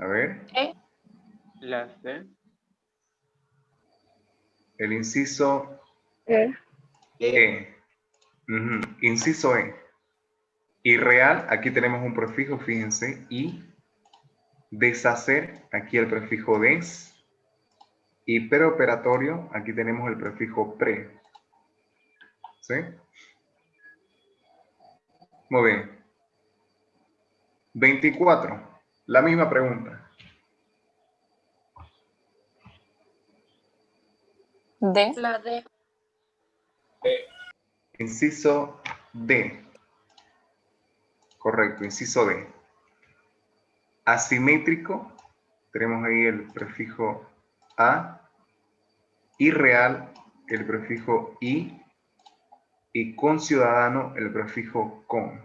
A ver. La C. El inciso E. E. Inciso E. Irreal, aquí tenemos un prefijo, fíjense, y. Deshacer, aquí el prefijo des. Y preoperatorio, aquí tenemos el prefijo pre. ¿Sí? Muy bien. 24. La misma pregunta. D. La D. Inciso D. Correcto, inciso D. Asimétrico, tenemos ahí el prefijo a. Irreal, el prefijo i. Y conciudadano, el prefijo con.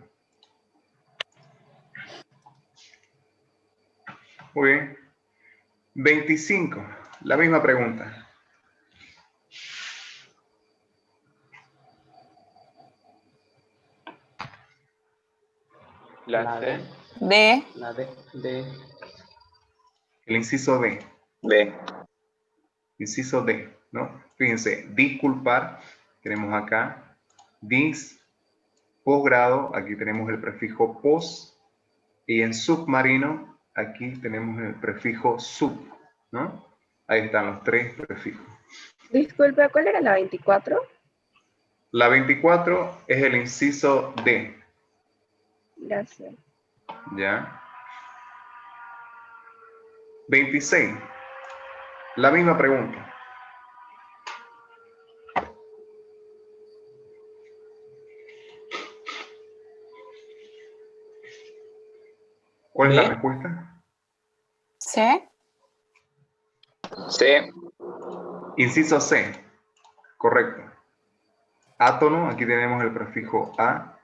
Muy bien. 25. La misma pregunta. La C. D. La D. D. El inciso D. D. Inciso D, ¿no? Fíjense, disculpar, tenemos acá, dis, posgrado, aquí tenemos el prefijo pos, y en submarino, aquí tenemos el prefijo sub, ¿no? Ahí están los tres prefijos. Disculpe, ¿cuál era la 24? La 24 es el inciso D, Gracias. ¿ya? 26. La misma pregunta. ¿Cuál es la respuesta? C. C. Inciso C. Correcto. Átono, aquí tenemos el prefijo a.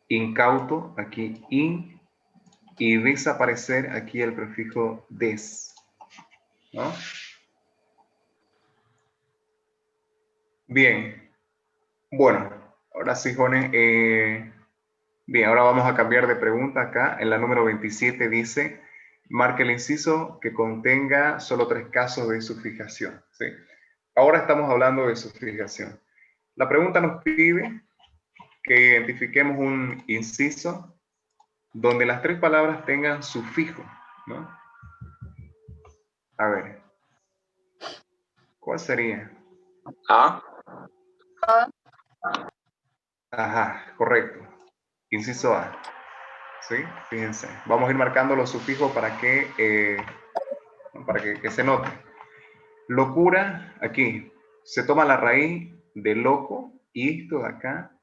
Incauto, aquí in. Y desaparecer, aquí el prefijo des. ¿No? Bien. Bueno, ahora sí, Jones. Bien, ahora vamos a cambiar de pregunta acá. En la número 27 dice, marque el inciso que contenga solo 3 casos de sufijación. ¿Sí? Ahora estamos hablando de sufijación. La pregunta nos pide que identifiquemos un inciso donde las 3 palabras tengan sufijo, ¿no? A ver, ¿cuál sería? A. A. Ajá, correcto. Inciso A. ¿Sí? Fíjense. Vamos a ir marcando los sufijos para que se note. Locura, aquí. Se toma la raíz de loco y esto de acá,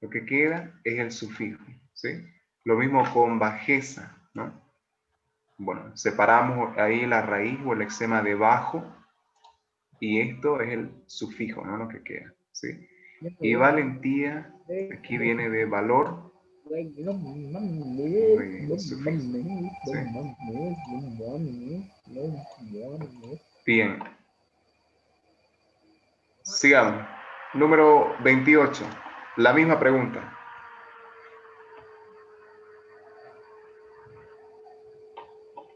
lo que queda es el sufijo. ¿Sí? Lo mismo con bajeza, ¿no? Bueno, separamos ahí la raíz o el exema de bajo y esto es el sufijo, ¿no? Lo que queda, ¿sí? Y valentía, aquí viene de valor, sufijo, ¿sí? Bien. Sigamos. Número 28. La misma pregunta.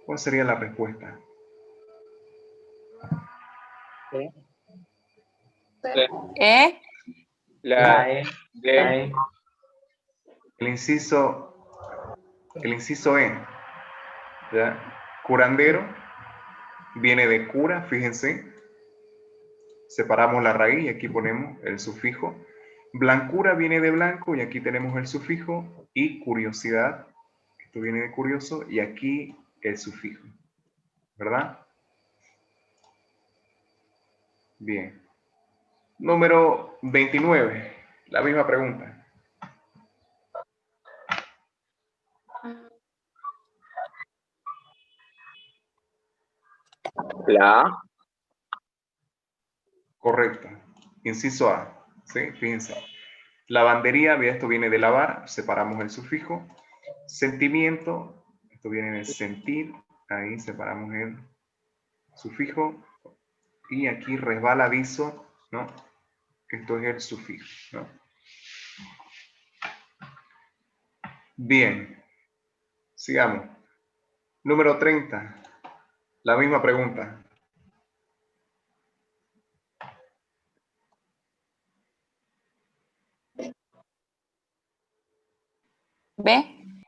¿Cuál sería la respuesta? C. E. La E. D. El inciso E. ¿Ya? Curandero viene de cura, fíjense. Separamos la raíz y aquí ponemos el sufijo. Blancura viene de blanco y aquí tenemos el sufijo. Y curiosidad, esto viene de curioso y aquí el sufijo. ¿Verdad? Bien. Número 29. La misma pregunta. La A. Correcto. Inciso A. ¿Sí? Fíjense. Lavandería, esto viene de lavar, separamos el sufijo. Sentimiento, esto viene de sentir, ahí separamos el sufijo. Y aquí resbaladizo, ¿no? Esto es el sufijo, ¿no? Bien, sigamos. Número 30. La misma pregunta. B.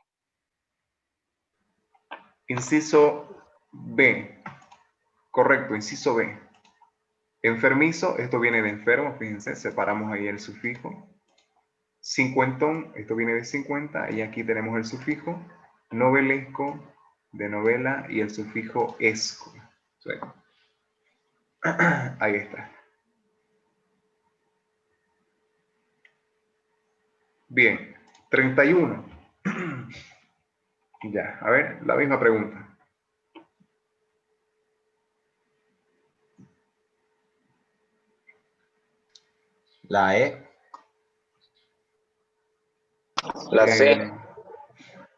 Inciso B. Correcto, inciso B. Enfermizo, esto viene de enfermo, fíjense, separamos ahí el sufijo. Cincuentón, esto viene de 50, y aquí tenemos el sufijo. Novelesco, de novela, y el sufijo esco. ¿Sí? Ahí está. Bien, 31. Ya, a ver, la misma pregunta. La E. La C. Eh,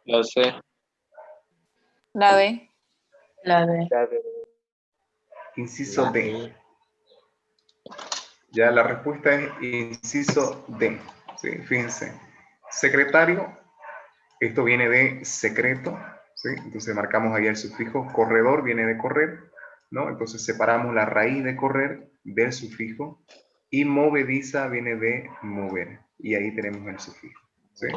La C. La D. La D. Inciso La D. I. Ya la respuesta es inciso D. ¿Sí? Fíjense. Secretario, esto viene de secreto. ¿Sí? Entonces marcamos ahí el sufijo. Corredor viene de correr, ¿no? Entonces separamos la raíz de correr del sufijo. Y movediza viene de mover. Y ahí tenemos el sufijo. ¿Sí?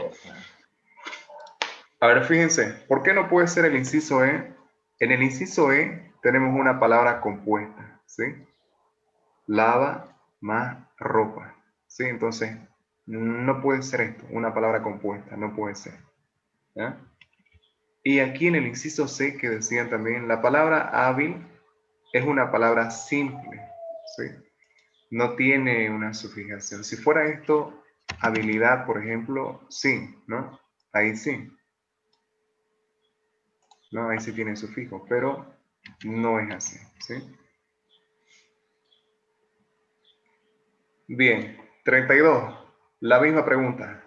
A ver, fíjense. ¿Por qué no puede ser el inciso E? En el inciso E tenemos una palabra compuesta. ¿Sí? Lava más ropa. ¿Sí? Entonces, no puede ser esto, una palabra compuesta, no puede ser. ¿Ya? Y aquí en el inciso C, que decían también, la palabra hábil es una palabra simple. ¿Sí? No tiene una sufijación. Si fuera esto, habilidad, por ejemplo, sí, ¿no? Ahí sí. ¿No? Ahí sí tiene sufijo, pero no es así. ¿Sí? Bien, 32. La misma pregunta.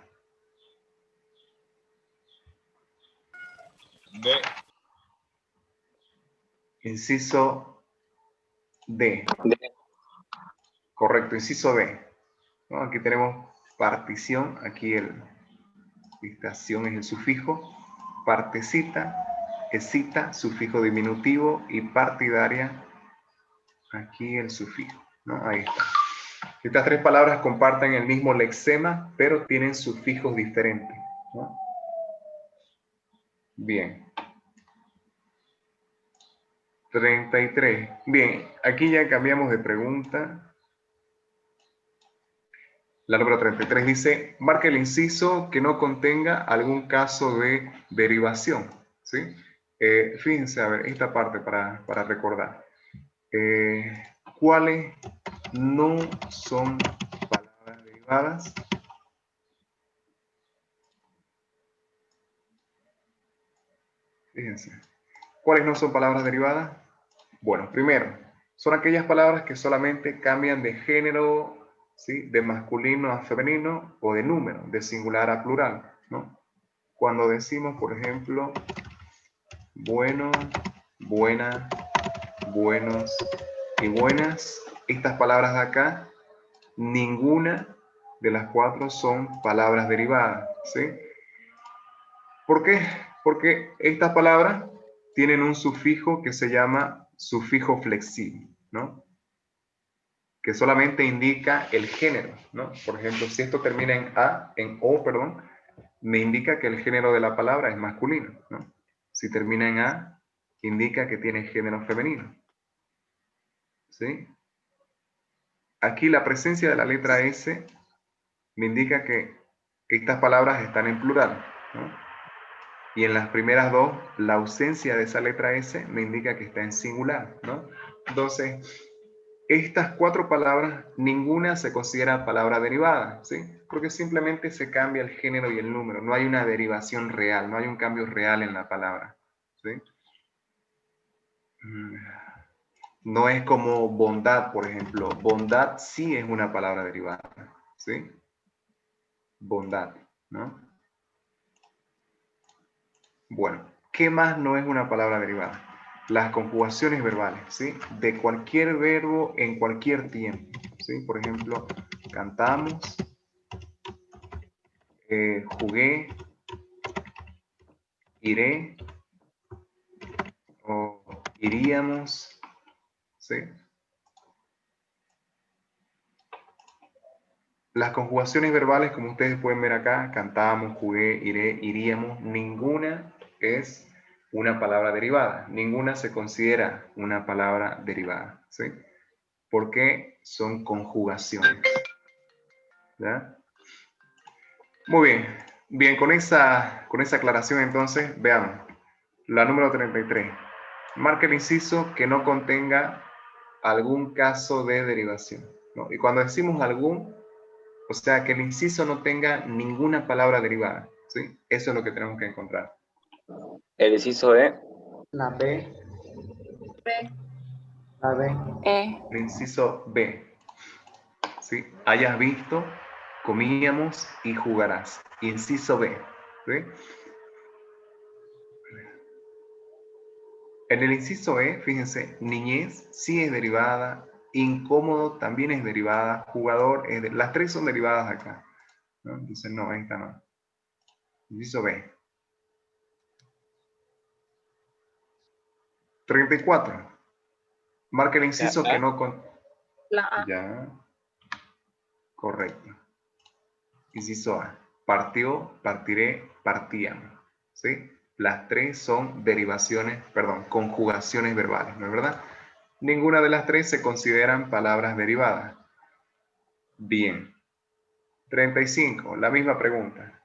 D. Inciso D. D. Correcto, inciso B. ¿No? Aquí tenemos partición, aquí el estación es el sufijo, partecita, escita, sufijo diminutivo, y partidaria, aquí el sufijo. ¿No? Ahí está. Estas tres palabras comparten el mismo lexema, pero tienen sufijos diferentes. ¿No? Bien. 33. Bien, aquí ya cambiamos de pregunta. La número 33 dice, marca el inciso que no contenga algún caso de derivación. ¿Sí? Fíjense, a ver, esta parte para recordar. ¿Cuáles no son palabras derivadas? Fíjense. ¿Cuáles no son palabras derivadas? Bueno, primero, son aquellas palabras que solamente cambian de género, ¿sí? De masculino a femenino, o de número, de singular a plural, ¿no? Cuando decimos, por ejemplo, bueno, buena, buenos y buenas, estas palabras de acá, ninguna de las cuatro son palabras derivadas, ¿sí? ¿Por qué? Porque estas palabras tienen un sufijo que se llama sufijo flexible, ¿no? Que solamente indica el género, ¿no? Por ejemplo, si esto termina en O, perdón, me indica que el género de la palabra es masculino, ¿no? Si termina en A, indica que tiene género femenino, ¿sí? Aquí la presencia de la letra S me indica que estas palabras están en plural, ¿no? Y en las primeras dos, la ausencia de esa letra S me indica que está en singular, ¿no? Entonces, estas cuatro palabras, ninguna se considera palabra derivada, ¿sí? Porque simplemente se cambia el género y el número. No hay una derivación real, no hay un cambio real en la palabra, ¿sí? No es como bondad, por ejemplo. Bondad sí es una palabra derivada, ¿sí? Bondad, ¿no? Bueno, ¿qué más no es una palabra derivada? Las conjugaciones verbales, ¿sí? De cualquier verbo en cualquier tiempo, ¿sí? Por ejemplo, cantamos, jugué, iré, iríamos, ¿sí? Las conjugaciones verbales, como ustedes pueden ver acá, cantamos, jugué, iré, iríamos, ninguna es una palabra derivada. Ninguna se considera una palabra derivada, ¿sí? Porque son conjugaciones. ¿Ya? Muy bien. Bien, con esa aclaración entonces, veamos. La número 33. Marca el inciso que no contenga algún caso de derivación, ¿no? Y cuando decimos algún, o sea, que el inciso no tenga ninguna palabra derivada, ¿sí? Eso es lo que tenemos que encontrar. El inciso E. La B. B. La B. El inciso B, ¿sí? Hayas visto, comíamos y jugarás. Inciso B, ¿sí? En el inciso E, fíjense, niñez sí es derivada, incómodo también es derivada, jugador, las tres son derivadas acá, ¿no? Entonces no, esta no. Inciso B. 34. Marca el inciso La A. que no con... La A. Ya. Correcto. Inciso A. Partió, partiré, partíamos. ¿Sí? Las tres son derivaciones, perdón, conjugaciones verbales, ¿no es verdad? Ninguna de las tres se consideran palabras derivadas. Bien. 35. La misma pregunta.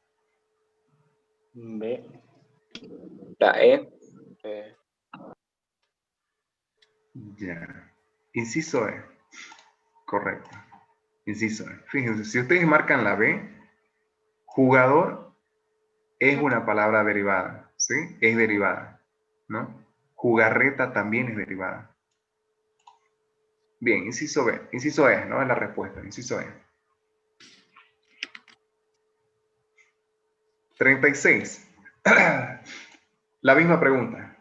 B. La E. Ya. Inciso E. Correcto. Inciso E. Fíjense, si ustedes marcan la B, jugador es una palabra derivada, ¿sí? Es derivada, ¿no? Jugarreta también es derivada. Bien, inciso B. Inciso E, ¿no? Es la respuesta. Inciso E. 36. La misma pregunta.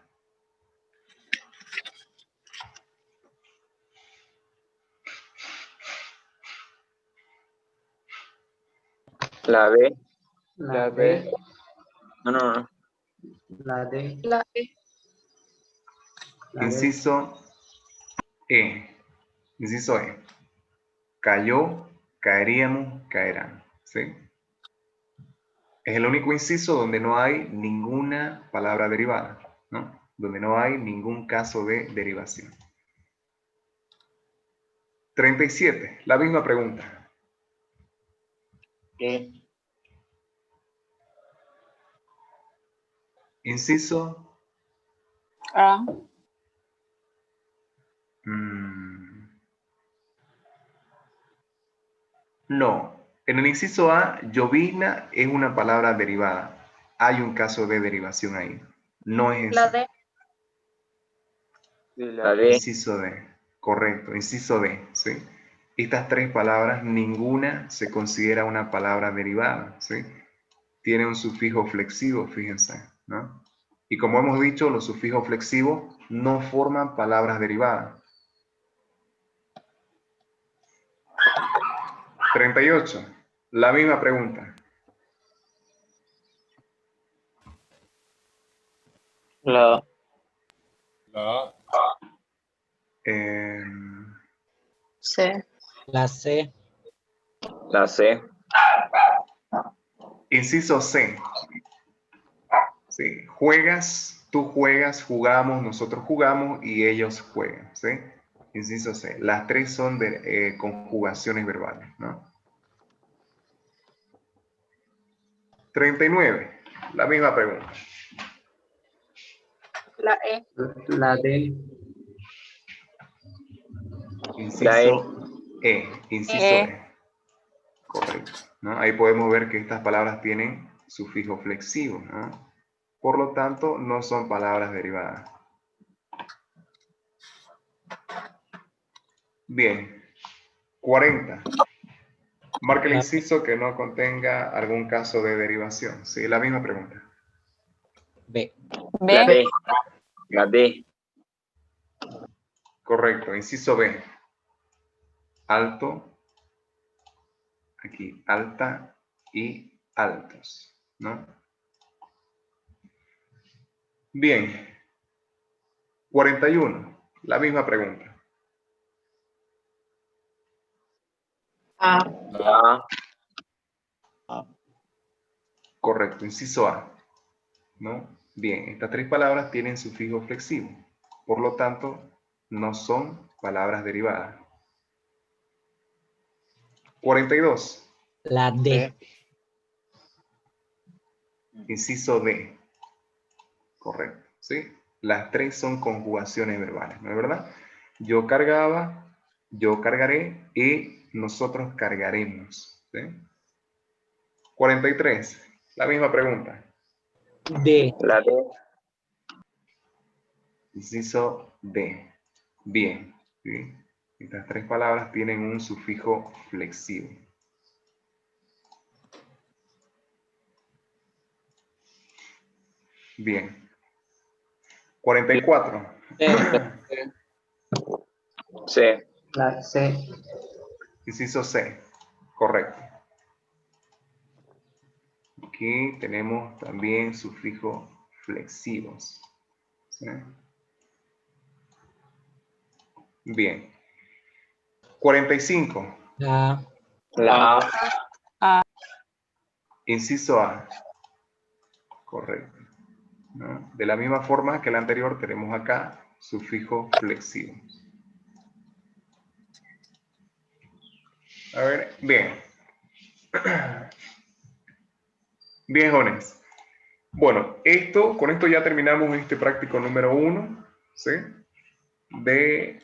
La B. La B. No. La D. La E. La D. Inciso E. Inciso E. Cayó, caeríamos, caerán, ¿sí? Es el único inciso donde no hay ninguna palabra derivada, ¿no? Donde no hay ningún caso de derivación. 37. La misma pregunta. E. Inciso. A. No. En el inciso A, llovizna es una palabra derivada. Hay un caso de derivación ahí. No es La ese. D. La D. Inciso D. Correcto. Inciso D. ¿Sí? Estas tres palabras, ninguna se considera una palabra derivada. ¿Sí? Tiene un sufijo flexivo, fíjense, ¿no? Y como hemos dicho, los sufijos flexivos no forman palabras derivadas. 38. La misma pregunta. La C. La C. La C. Inciso C. ¿Sí? Juegas, tú juegas, jugamos, nosotros jugamos y ellos juegan. ¿Sí? Inciso C. Las tres son de conjugaciones verbales, ¿no? 39. La misma pregunta. La E. La D. Inciso E. Inciso E. E. Correcto, ¿no? Ahí podemos ver que estas palabras tienen sufijo flexivo, ¿no? Por lo tanto, no son palabras derivadas. Bien. 40. Marca el inciso que no contenga algún caso de derivación. Sí, la misma pregunta. B. La B. D. La D. Correcto. Inciso B. Alto. Aquí, alta y altos, ¿no? Bien. 41, la misma pregunta. A. A, Correcto, inciso A. ¿No? Bien, estas tres palabras tienen sufijo flexivo. Por lo tanto, no son palabras derivadas. 42. La D. Inciso D. Correcto, ¿sí? Las tres son conjugaciones verbales, ¿no es verdad? Yo cargaba, yo cargaré y nosotros cargaremos, ¿sí? 43. La misma pregunta. D. la D, Inciso D. Bien, ¿sí? Estas tres palabras tienen un sufijo flexivo. Bien. 44. C, La C. Inciso C. Correcto. Aquí tenemos también sufijos flexivos, ¿sí? Bien. 45. La la A, Inciso A. Correcto, ¿no? De la misma forma que la anterior, tenemos acá sufijos flexivos. A ver, bien. Bien, jóvenes. Bueno, con esto ya terminamos este práctico número 1, ¿sí? De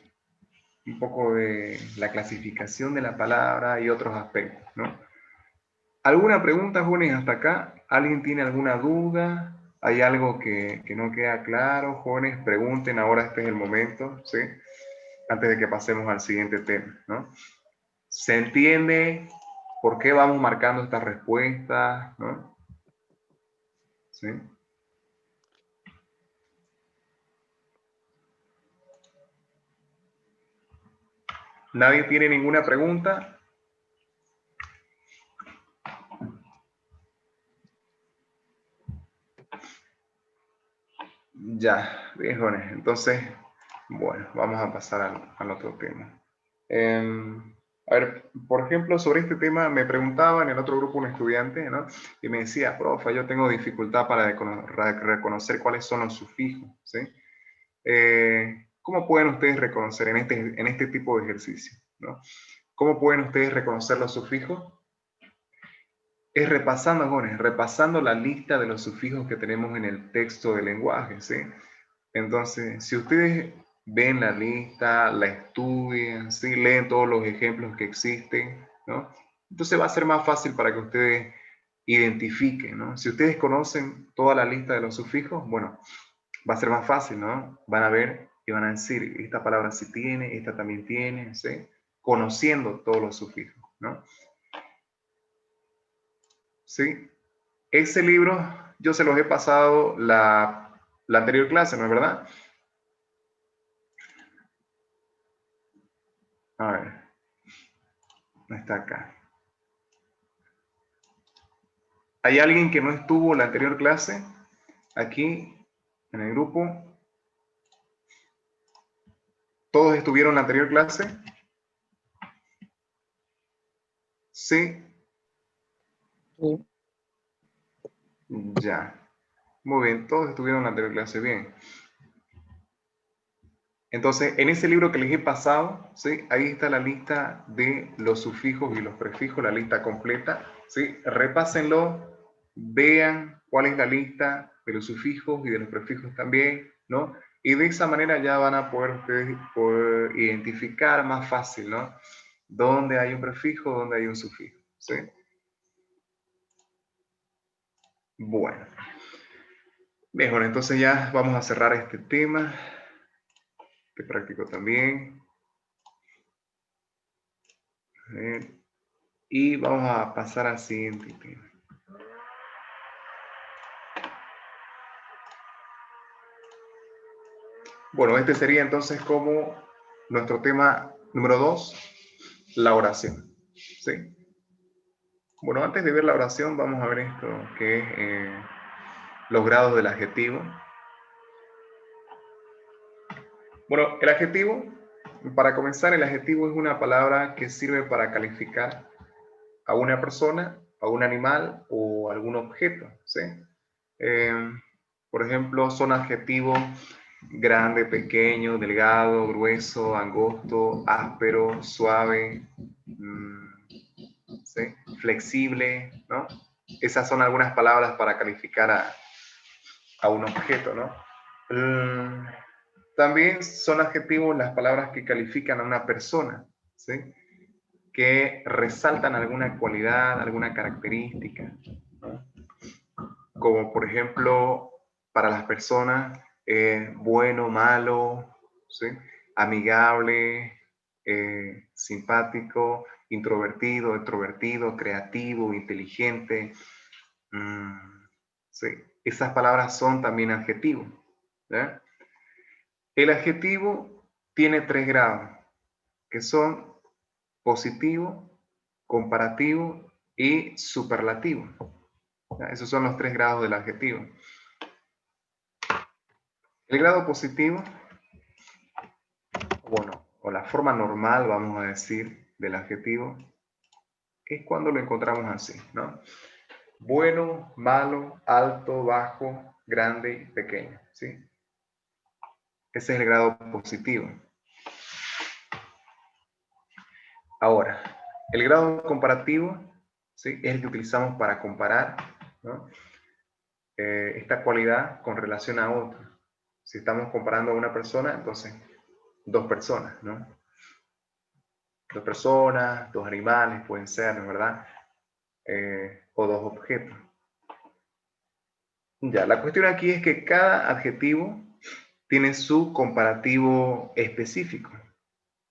un poco de la clasificación de la palabra y otros aspectos, ¿no? ¿Alguna pregunta, jóvenes, hasta acá? ¿Alguien tiene alguna duda? ¿Hay algo que no queda claro? Jóvenes, pregunten, ahora este es el momento, ¿sí? Antes de que pasemos al siguiente tema, ¿no? ¿Se entiende por qué vamos marcando estas respuestas, ¿no? ¿Sí? ¿Nadie tiene ninguna pregunta? Ya, bien, jóvenes. Entonces, bueno, vamos a pasar al otro tema. A ver, por ejemplo, sobre este tema me preguntaba en el otro grupo un estudiante, ¿no? Y me decía, profe, yo tengo dificultad para reconocer cuáles son los sufijos, ¿sí? ¿Cómo pueden ustedes reconocer en este tipo de ejercicio, ¿no? ¿Cómo pueden ustedes reconocer los sufijos? Es repasando, jóvenes, repasando la lista de los sufijos que tenemos en el texto del lenguaje, ¿sí? Entonces, si ustedes ven la lista, la estudian, ¿sí? Leen todos los ejemplos que existen, ¿no? Entonces va a ser más fácil para que ustedes identifiquen, ¿no? Si ustedes conocen toda la lista de los sufijos, bueno, va a ser más fácil, ¿no? Van a ver y van a decir, esta palabra sí tiene, esta también tiene, ¿sí? Conociendo todos los sufijos, ¿no? ¿Sí? Ese libro yo se los he pasado la anterior clase, ¿no es verdad? A ver, no está acá. ¿Hay alguien que no estuvo en la anterior clase? Aquí, en el grupo. ¿Todos estuvieron en la anterior clase? Sí. Ya. Muy bien, todos estuvieron en la anterior clase, bien. Entonces, en ese libro que les he pasado, ¿sí? Ahí está la lista de los sufijos y los prefijos, la lista completa, ¿sí? Repásenlo, vean cuál es la lista de los sufijos y de los prefijos también, ¿no? Y de esa manera ya van a poder ustedes poder identificar más fácil, ¿no? Dónde hay un prefijo, dónde hay un sufijo, ¿sí? Bueno. Bien, bueno, entonces ya vamos a cerrar este tema. Este práctico también. A ver. Y vamos a pasar al siguiente tema. Bueno, este sería entonces como nuestro tema número 2, la oración. ¿Sí? Bueno, antes de ver la oración, vamos a ver esto, que es los grados del adjetivo. Bueno, el adjetivo, para comenzar, el adjetivo es una palabra que sirve para calificar a una persona, a un animal o algún objeto, ¿sí? Por ejemplo, son adjetivos grande, pequeño, delgado, grueso, angosto, áspero, suave, ¿sí? Flexible, ¿no? Esas son algunas palabras para calificar a un objeto, ¿no? También son adjetivos las palabras que califican a una persona, ¿sí? Que resaltan alguna cualidad, alguna característica, ¿no? Como por ejemplo, para las personas, bueno, malo, ¿sí? Amigable, simpático, introvertido, extrovertido, creativo, inteligente. Sí, esas palabras son también adjetivos, ¿ya? El adjetivo tiene 3 grados, que son positivo, comparativo y superlativo. ¿Ya? Esos son los 3 grados del adjetivo. El grado positivo, bueno, o la forma normal, vamos a decir, del adjetivo, es cuando lo encontramos así, ¿no? Bueno, malo, alto, bajo, grande y pequeño, ¿sí? Ese es el grado positivo. Ahora, el grado comparativo, ¿sí? Es el que utilizamos para comparar, ¿no? Esta cualidad con relación a otra. Si estamos comparando a una persona, entonces 2 personas, ¿no? 2 personas, 2 animales pueden ser, ¿verdad? O 2 objetos. Ya, la cuestión aquí es que cada adjetivo tiene su comparativo específico.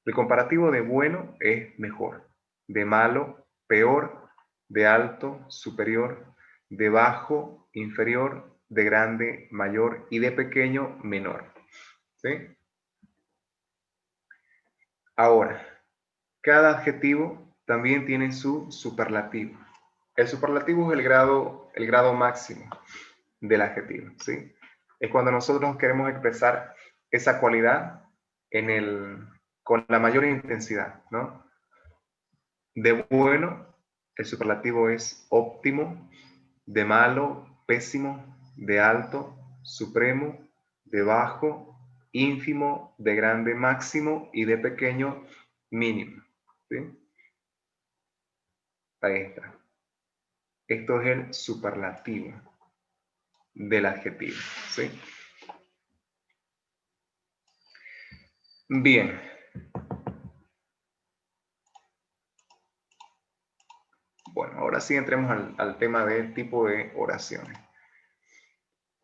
El comparativo de bueno es mejor, de malo, peor, de alto, superior, de bajo, inferior, de grande, mayor y de pequeño, menor. ¿Sí? Ahora, cada adjetivo también tiene su superlativo. El superlativo es el grado máximo del adjetivo, ¿sí? Es cuando nosotros queremos expresar esa cualidad con la mayor intensidad, ¿no? De bueno, el superlativo es óptimo, de malo, pésimo, de alto, supremo, de bajo, ínfimo, de grande, máximo y de pequeño, mínimo. ¿Sí? Ahí está. Esto es el superlativo del adjetivo. ¿Sí? Bien. Bueno, ahora sí entremos al tema del tipo de oraciones.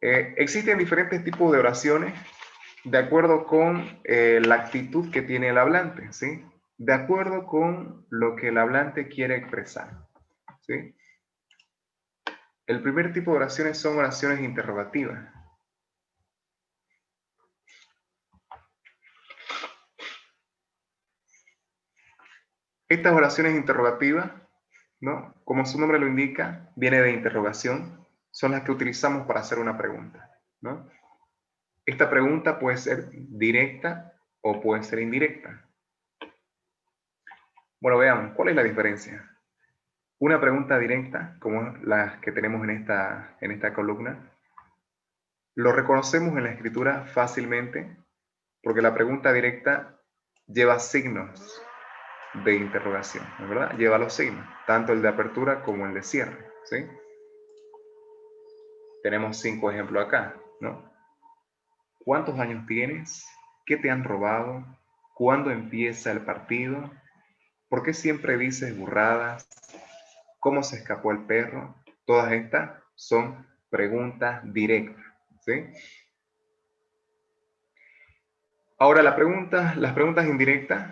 Existen diferentes tipos de oraciones de acuerdo con la actitud que tiene el hablante, ¿sí? De acuerdo con lo que el hablante quiere expresar, ¿sí? El primer tipo de oraciones son oraciones interrogativas. Estas oraciones interrogativas, ¿no? Como su nombre lo indica, viene de interrogación, son las que utilizamos para hacer una pregunta, ¿no? Esta pregunta puede ser directa o puede ser indirecta. Bueno, veamos, ¿cuál es la diferencia? Una pregunta directa, como las que tenemos en esta columna, lo reconocemos en la escritura fácilmente porque la pregunta directa lleva signos de interrogación, ¿no es verdad? Lleva los signos, tanto el de apertura como el de cierre, ¿sí? Tenemos 5 ejemplos acá, ¿no? ¿Cuántos años tienes? ¿Qué te han robado? ¿Cuándo empieza el partido? ¿Por qué siempre dices burradas? ¿Cómo se escapó el perro? Todas estas son preguntas directas, ¿sí? Ahora, las preguntas indirectas,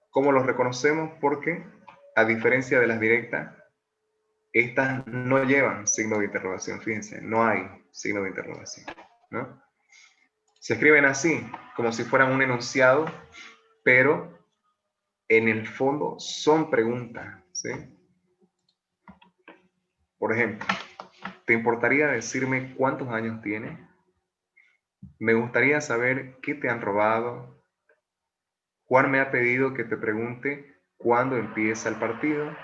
¿cómo los reconocemos? Porque, a diferencia de las directas, estas no llevan signo de interrogación, fíjense, no hay signo de interrogación, ¿no? Se escriben así, como si fueran un enunciado, pero en el fondo son preguntas, ¿sí? Por ejemplo, ¿te importaría decirme cuántos años tienes? Me gustaría saber qué te han robado. Juan me ha pedido que te pregunte cuándo empieza el partido.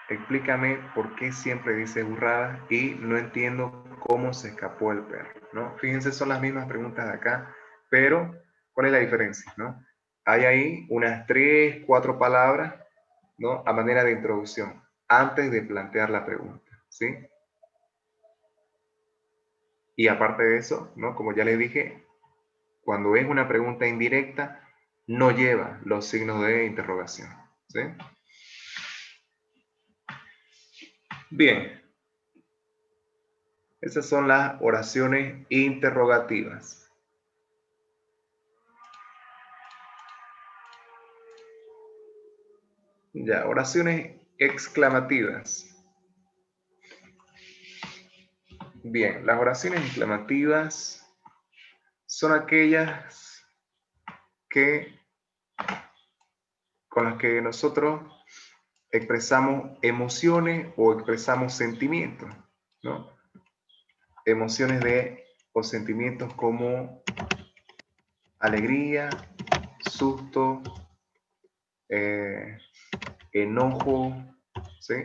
Explícame por qué siempre dice burradas y no entiendo cómo se escapó el perro, ¿no? Fíjense, son las mismas preguntas de acá, pero ¿cuál es la diferencia, no? Hay ahí unas 3, 4 palabras, ¿no? A manera de introducción, antes de plantear la pregunta, ¿sí? Y aparte de eso, ¿no? Como ya les dije, cuando es una pregunta indirecta, no lleva los signos de interrogación, ¿sí? Bien, esas son las oraciones interrogativas. Ya, oraciones exclamativas. Bien, las oraciones exclamativas son aquellas con las que nosotros expresamos emociones o expresamos sentimientos, ¿no? Emociones o sentimientos como alegría, susto, enojo, ¿sí?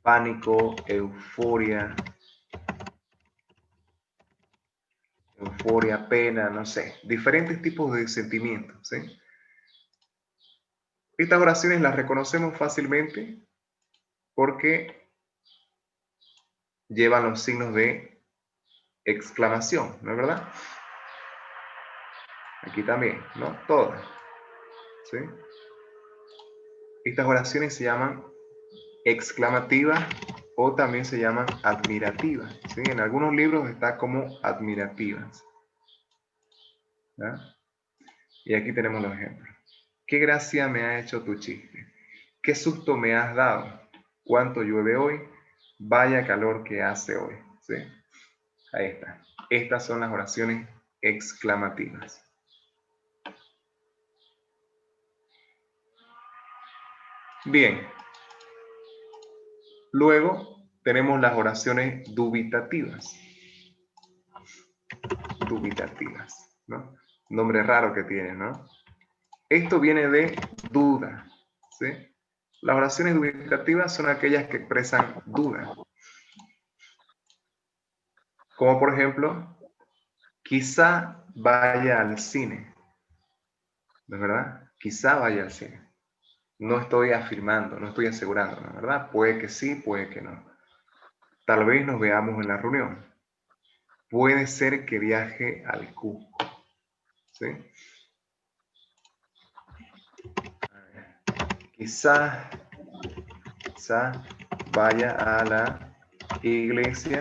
Pánico, euforia, pena, no sé, diferentes tipos de sentimientos, ¿sí? Estas oraciones las reconocemos fácilmente porque llevan los signos de exclamación, ¿no es verdad? Aquí también, ¿no? Todas, ¿sí? Estas oraciones se llaman exclamativas o también se llaman admirativas, ¿sí? En algunos libros está como admirativas, ¿ya? Y aquí tenemos los ejemplos. ¿Qué gracia me ha hecho tu chiste? ¿Qué susto me has dado? ¿Cuánto llueve hoy? Vaya calor que hace hoy, ¿sí? Ahí está. Estas son las oraciones exclamativas. Bien. Luego tenemos las oraciones dubitativas. Dubitativas, ¿no? Nombre raro que tiene, ¿no? Esto viene de duda, ¿sí? Las oraciones dubitativas son aquellas que expresan duda. Como por ejemplo, quizá vaya al cine. ¿De verdad? Quizá vaya al cine. No estoy afirmando, no estoy asegurando, ¿no? ¿Verdad? Puede que sí, puede que no. Tal vez nos veamos en la reunión. Puede ser que viaje al Cusco, ¿sí? Quizá vaya a la iglesia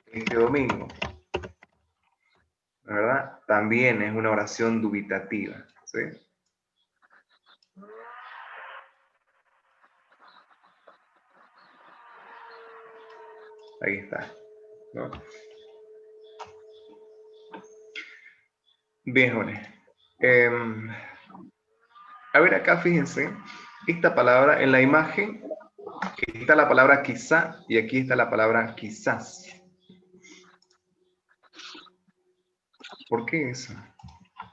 este domingo, ¿verdad? También es una oración dubitativa, ¿sí? Ahí está, ¿no? Bien, jóvenes. A ver, acá fíjense, esta palabra en la imagen está la palabra quizá y aquí está la palabra quizás. ¿Por qué eso?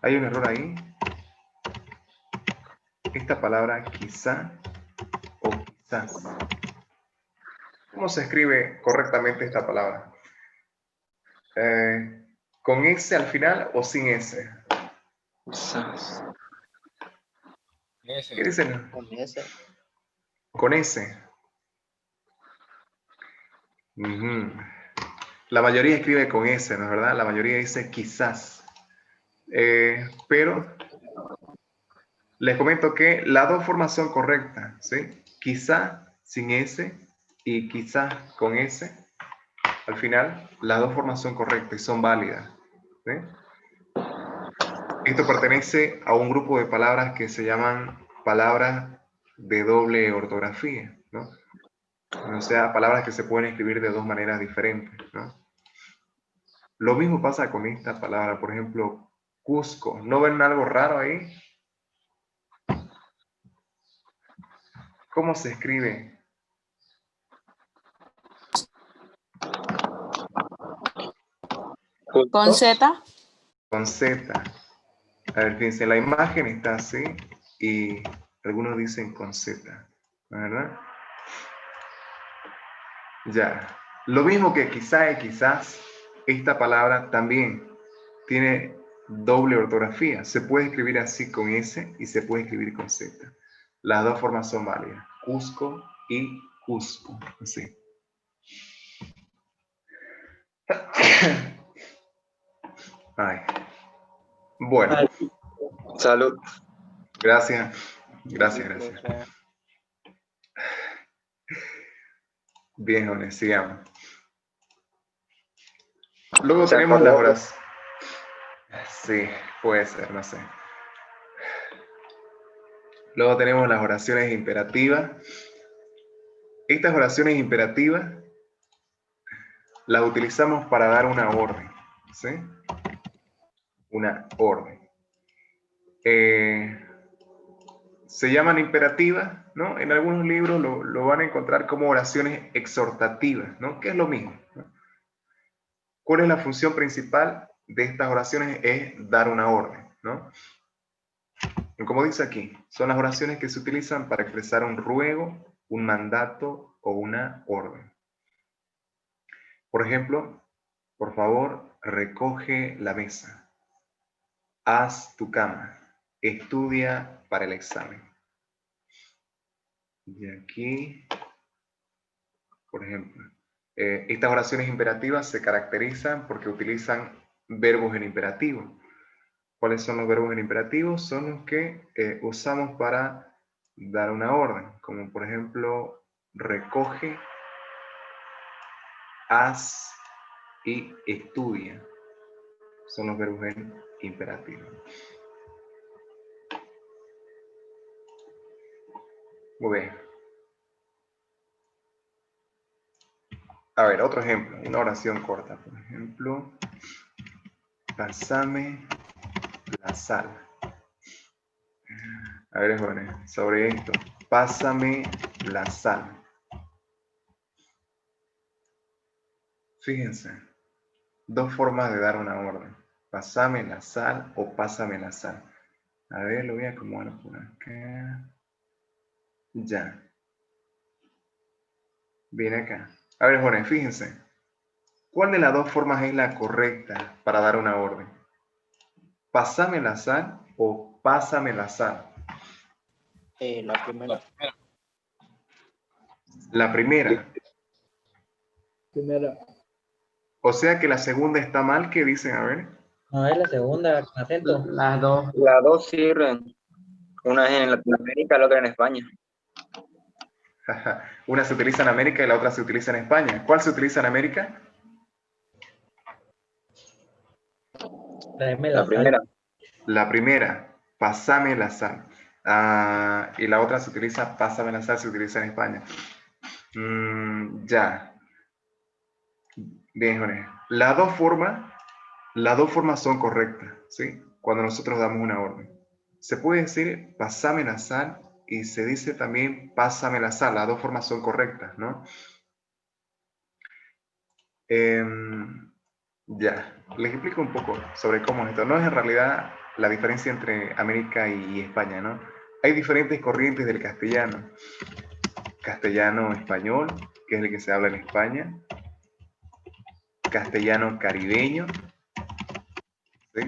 ¿Hay un error ahí? Esta palabra quizá o quizás. ¿Cómo se escribe correctamente esta palabra? ¿Con S al final o sin S? Quizás. ¿Qué dicen? Con ese. Con S. La mayoría escribe con S, ¿no es verdad? La mayoría dice quizás. Pero les comento que las dos formas son correctas, ¿sí? Quizá sin S y quizás con S. Al final, las dos formas son correctas y son válidas, ¿sí? Esto pertenece a un grupo de palabras que se llaman palabras de doble ortografía, ¿no? O sea, palabras que se pueden escribir de dos maneras diferentes, ¿no? Lo mismo pasa con esta palabra, por ejemplo, Cusco. ¿No ven algo raro ahí? ¿Cómo se escribe? Con Z. Con Z. A ver, fíjense, la imagen está así y algunos dicen con Z, ¿verdad? Ya. Lo mismo que quizás, esta palabra también tiene doble ortografía. Se puede escribir así con S y se puede escribir con Z. Las dos formas son válidas. Cusco y Cusco. Así. Ay. Bueno. Salud. Gracias. Gracias. Bien, jóvenes, sigamos. Luego tenemos las oraciones. Sí, puede ser, no sé. Luego tenemos las oraciones imperativas. Estas oraciones imperativas las utilizamos para dar una orden, ¿sí? Una orden. Se llaman imperativas, ¿no? En algunos libros lo van a encontrar como oraciones exhortativas, ¿no? Que es lo mismo, ¿no? ¿Cuál es la función principal de estas oraciones? Es dar una orden, ¿no? Como dice aquí, son las oraciones que se utilizan para expresar un ruego, un mandato o una orden. Por ejemplo, por favor, recoge la mesa. Haz tu cama. Estudia para el examen. Y aquí, por ejemplo, estas oraciones imperativas se caracterizan porque utilizan verbos en imperativo. ¿Cuáles son los verbos en imperativo? Son los que usamos para dar una orden, como por ejemplo, recoge, haz y estudia. Son los verbos en imperativo. Muy bien. A ver, otro ejemplo, una oración corta. Por ejemplo, pásame la sal. A ver, jóvenes, sobre esto. Pásame la sal. Fíjense, dos formas de dar una orden. Pásame la sal o pásame la sal. A ver, lo voy a acomodar por acá. Ya. Viene acá. A ver, jóvenes, fíjense. ¿Cuál de las dos formas es la correcta para dar una orden? ¿Pásame la sal o pásame la sal? La primera. La primera. Primera. O sea que la segunda está mal, ¿qué dicen? A ver. No, es la segunda, con acento. Las dos. Las dos sirven. Una es en Latinoamérica, la otra en España. Una se utiliza en América y la otra se utiliza en España. ¿Cuál se utiliza en América? Tráeme La sal. primera. La primera, pásame la sal. Y la otra se utiliza, pásame la sal, se utiliza en España. Ya. Bien, Jorge. Las dos formas son correctas, ¿sí? Cuando nosotros damos una orden. Se puede decir, pásame la sal, y se dice también, pásame la sal. Las dos formas son correctas, ¿no? Ya, les explico un poco sobre cómo es esto. No es en realidad la diferencia entre América y España, ¿no? Hay diferentes corrientes del castellano. Castellano español, que es el que se habla en España. Castellano caribeño, ¿sí?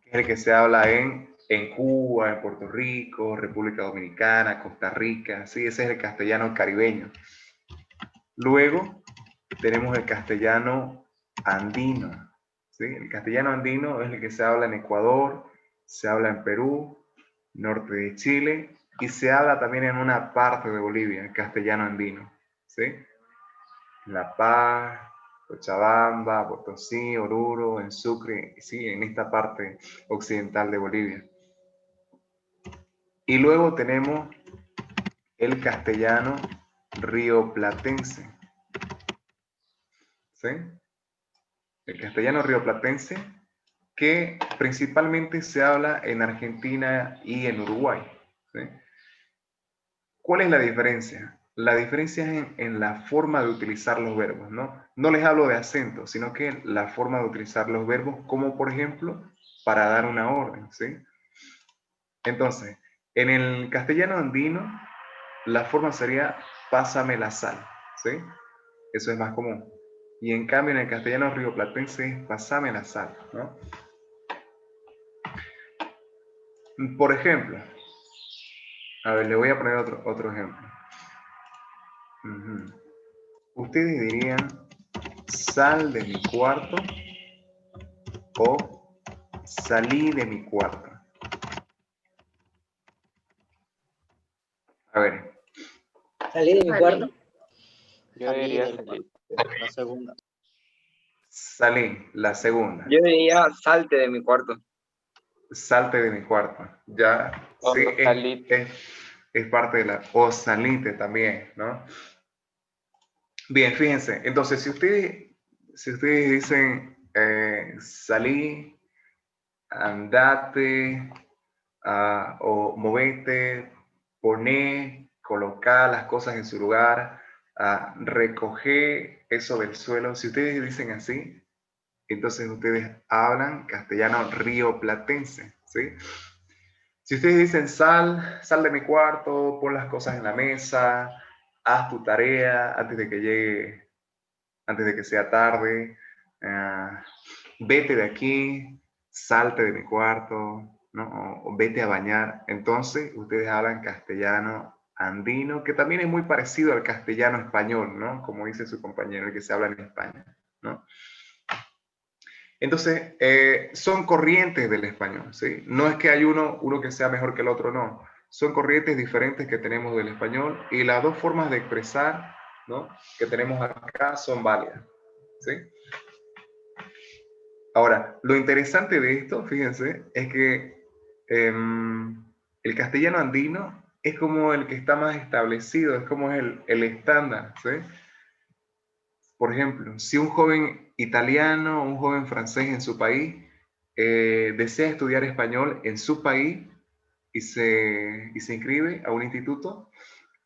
Que es el que se habla en Cuba, en Puerto Rico, República Dominicana, Costa Rica, ¿sí? Ese es el castellano caribeño. Luego tenemos el castellano andino, ¿sí? El castellano andino es el que se habla en Ecuador, se habla en Perú, norte de Chile, y se habla también en una parte de Bolivia, el castellano andino, ¿sí? La Paz, Cochabamba, Potosí, Oruro, en Sucre, sí, en esta parte occidental de Bolivia. Y luego tenemos el castellano rioplatense, ¿sí? El castellano rioplatense, que principalmente se habla en Argentina y en Uruguay, ¿sí? ¿Cuál es la diferencia? La diferencia es en la forma de utilizar los verbos, ¿no? No les hablo de acento, sino que la forma de utilizar los verbos, como por ejemplo, para dar una orden, ¿sí? Entonces, en el castellano andino, la forma sería pásame la sal, ¿sí? Eso es más común. Y en cambio, en el castellano rioplatense es pásame la sal, ¿no? Por ejemplo, a ver, le voy a poner otro ejemplo. Ustedes dirían, sal de mi cuarto o salí de mi cuarto. A ver, Salí de mi cuarto. Yo Salí diría del salir. cuarto. La segunda. salí, la segunda. Yo diría salte de mi cuarto. Salte de mi cuarto. Ya, O sí, salite. es parte de la... O salite también, ¿no? Bien, fíjense. Entonces, si ustedes dicen salí, andate, o movete, poné, colocar las cosas en su lugar, recoger eso del suelo. Si ustedes dicen así, entonces ustedes hablan castellano rioplatense, ¿sí? Si ustedes dicen sal de mi cuarto, pon las cosas en la mesa, haz tu tarea antes de que llegue, antes de que sea tarde, vete de aquí, salte de mi cuarto, ¿no? O vete a bañar. Entonces, ustedes hablan castellano andino, que también es muy parecido al castellano español, ¿no? Como dice su compañero, el que se habla en España, ¿no? Entonces, son corrientes del español, ¿sí? No es que hay uno que sea mejor que el otro, no. Son corrientes diferentes que tenemos del español y las dos formas de expresar, ¿no?, que tenemos acá son válidas, ¿sí? Ahora, lo interesante de esto, fíjense, es que el castellano andino es como el que está más establecido, es como el estándar, ¿sí? Por ejemplo, si un joven italiano o un joven francés en su país desea estudiar español en su país y se inscribe a un instituto,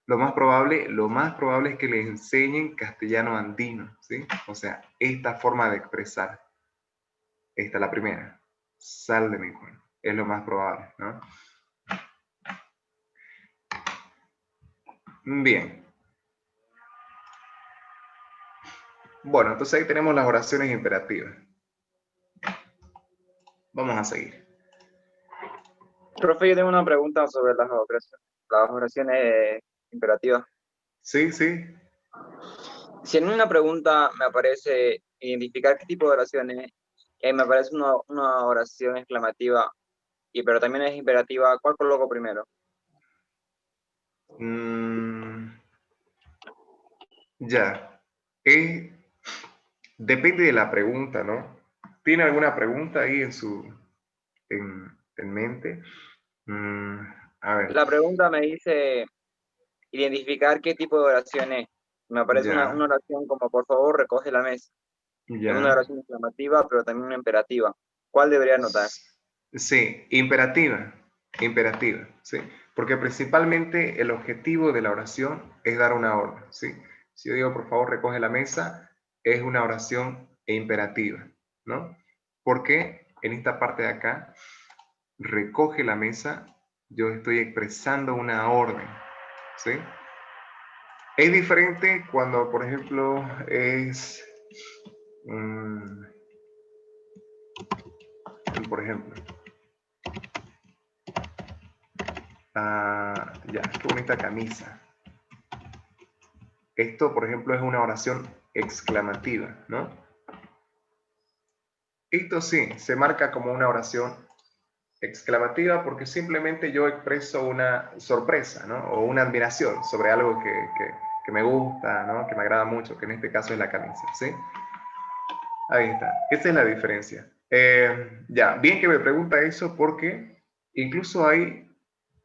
lo más probable es que le enseñen castellano andino, ¿sí? O sea, esta forma de expresar. Esta es la primera. Sal de mi cuerpo. Es lo más probable, ¿no? Bien. Bueno, entonces ahí tenemos las oraciones imperativas. Vamos a seguir. Profe, yo tengo una pregunta sobre las oraciones imperativas. Sí, sí. Si en una pregunta me aparece identificar qué tipo de oraciones, me aparece una oración exclamativa, pero también es imperativa, ¿cuál coloco primero? Ya. Depende de la pregunta, ¿no? ¿Tiene alguna pregunta ahí en mente? A ver, La pregunta me dice identificar qué tipo de oración es. Me aparece una ya, oración como por favor recoge la mesa. Es una ya. oración exclamativa, pero también una imperativa. ¿Cuál debería anotar? Sí, imperativa, ¿sí? Porque principalmente el objetivo de la oración es dar una orden, ¿sí? Si yo digo, por favor, recoge la mesa, es una oración imperativa, ¿no? Porque en esta parte de acá, recoge la mesa, yo estoy expresando una orden, ¿sí? Es diferente cuando, por ejemplo, por ejemplo, ya, qué bonita camisa. Esto, por ejemplo, es una oración exclamativa, ¿no? Esto sí, se marca como una oración exclamativa porque simplemente yo expreso una sorpresa, ¿no? O una admiración sobre algo que me gusta, ¿no? Que me agrada mucho, que en este caso es la camisa, ¿sí? Ahí está. Esa es la diferencia. Ya, bien que me pregunta eso porque incluso hay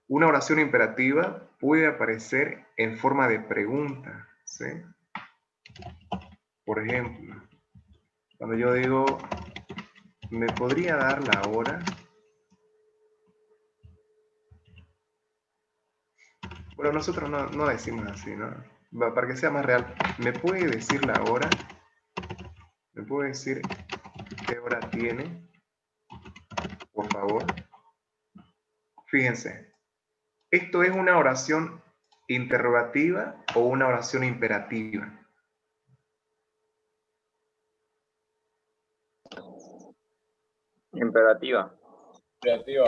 una oración imperativa puede aparecer en forma de pregunta, ¿sí? Por ejemplo, cuando yo digo, ¿me podría dar la hora? Bueno, nosotros no decimos así, ¿no? para que sea más real, ¿me puede decir la hora? ¿Me puede decir qué hora tiene? Por favor. Fíjense, ¿esto es una oración interrogativa o una oración imperativa? Imperativa.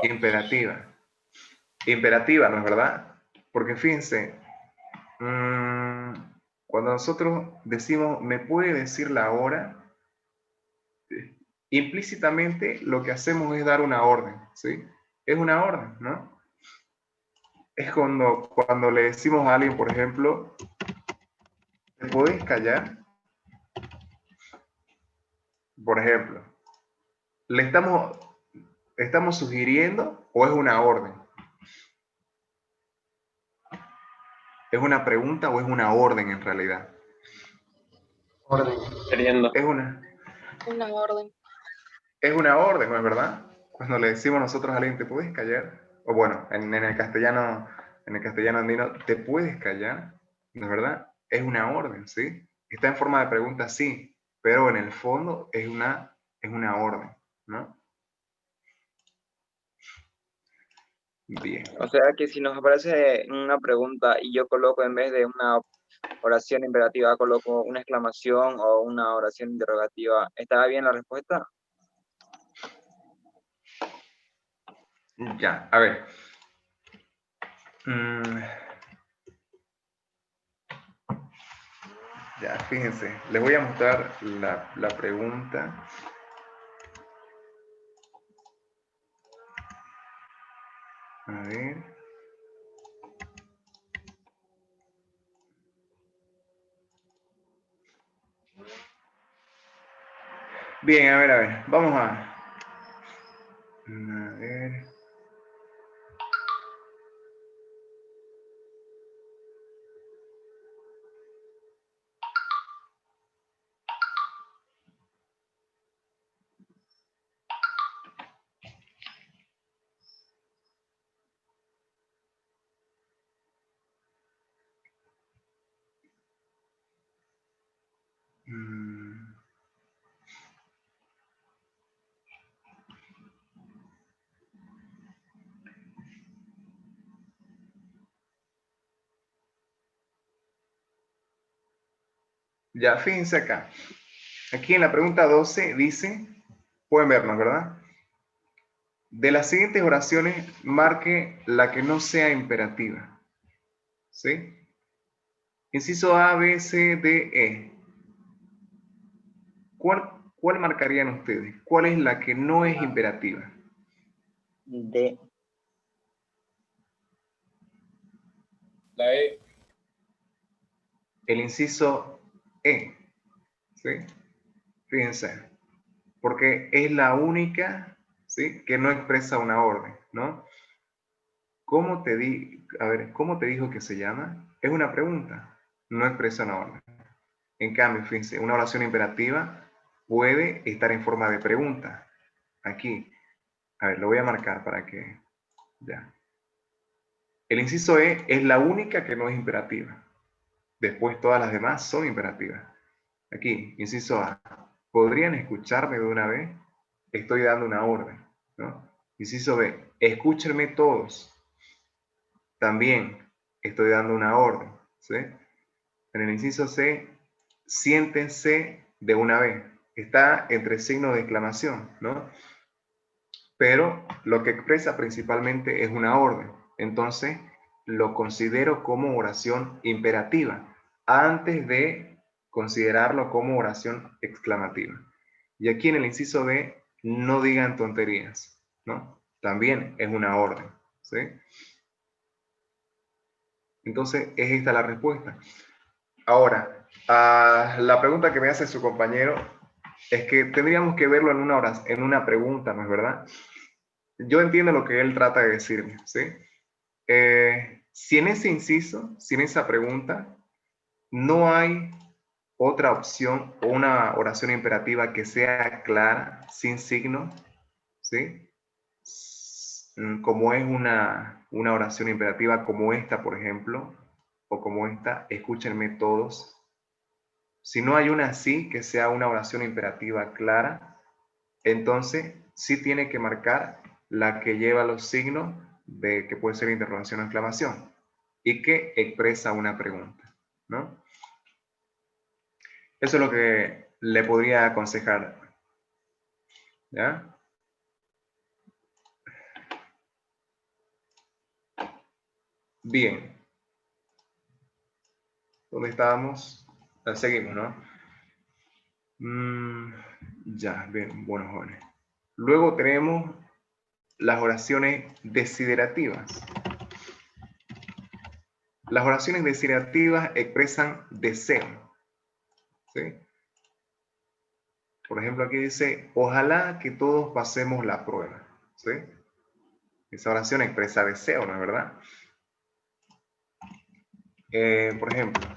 Imperativa. Imperativa, ¿no es verdad? Porque fíjense, cuando nosotros decimos, ¿me puede decir la hora? Implícitamente lo que hacemos es dar una orden, ¿sí? Es una orden, ¿no? Es cuando le decimos a alguien, por ejemplo, ¿te podés callar? Por ejemplo, ¿le estamos sugiriendo o es una orden? ¿Es una pregunta o es una orden en realidad? Queriendo. Una orden. Es una orden, ¿no es verdad? Cuando le decimos nosotros a alguien, ¿te puedes callar? O bueno, en el castellano andino, ¿te puedes callar? ¿No es verdad? Es una orden, ¿sí? Está en forma de pregunta, sí, pero en el fondo es una orden, ¿no? Bien. O sea que si nos aparece una pregunta y yo coloco en vez de una oración imperativa, coloco una exclamación o una oración interrogativa, ¿está bien la respuesta? Ya, a ver. Ya, fíjense, les voy a mostrar la pregunta. A ver. Bien, a ver, vamos a ver. Ya, fíjense acá. Aquí en la pregunta 12 dice, pueden vernos, ¿verdad? De las siguientes oraciones, marque la que no sea imperativa. ¿Sí? Inciso A, B, C, D, E. ¿Cuál marcarían ustedes? ¿Cuál es la que no es imperativa? D. La E. El inciso E. ¿Sí? Fíjense. Porque es la única, ¿sí?, que no expresa una orden, ¿no? ¿Cómo te dijo que se llama? Es una pregunta, no expresa una orden. En cambio, fíjense, una oración imperativa puede estar en forma de pregunta. Aquí, a ver, lo voy a marcar para que, ya. El inciso E es la única que no es imperativa. Después todas las demás son imperativas. Aquí, inciso A. ¿Podrían escucharme de una vez? Estoy dando una orden, ¿no? Inciso B. Escúchenme todos. También estoy dando una orden, ¿sí? En el inciso C, siéntense de una vez. Está entre signos de exclamación, ¿no? Pero lo que expresa principalmente es una orden. Entonces, lo considero como oración imperativa antes de considerarlo como oración exclamativa. Y aquí en el inciso D, no digan tonterías, ¿no? También es una orden, ¿sí? Entonces, es esta la respuesta. Ahora, la pregunta que me hace su compañero es que tendríamos que verlo en una pregunta, ¿no es verdad? Yo entiendo lo que él trata de decirme, ¿sí? Si en ese inciso, si en esa pregunta, no hay otra opción o una oración imperativa que sea clara, sin signo, ¿sí? Como es una oración imperativa como esta, por ejemplo, o como esta, escúchenme todos. Si no hay una así, que sea una oración imperativa clara, entonces sí tiene que marcar la que lleva los signos de que puede ser interrogación o exclamación y que expresa una pregunta, ¿no? Eso es lo que le podría aconsejar, ¿ya? Bien. ¿Dónde estábamos? Seguimos, ¿no? Ya, bien, bueno, jóvenes. Luego tenemos las oraciones desiderativas. Las oraciones desiderativas expresan deseo, ¿sí? Por ejemplo, aquí dice, ojalá que todos pasemos la prueba, ¿sí? Esa oración expresa deseo, ¿no es verdad? Por ejemplo,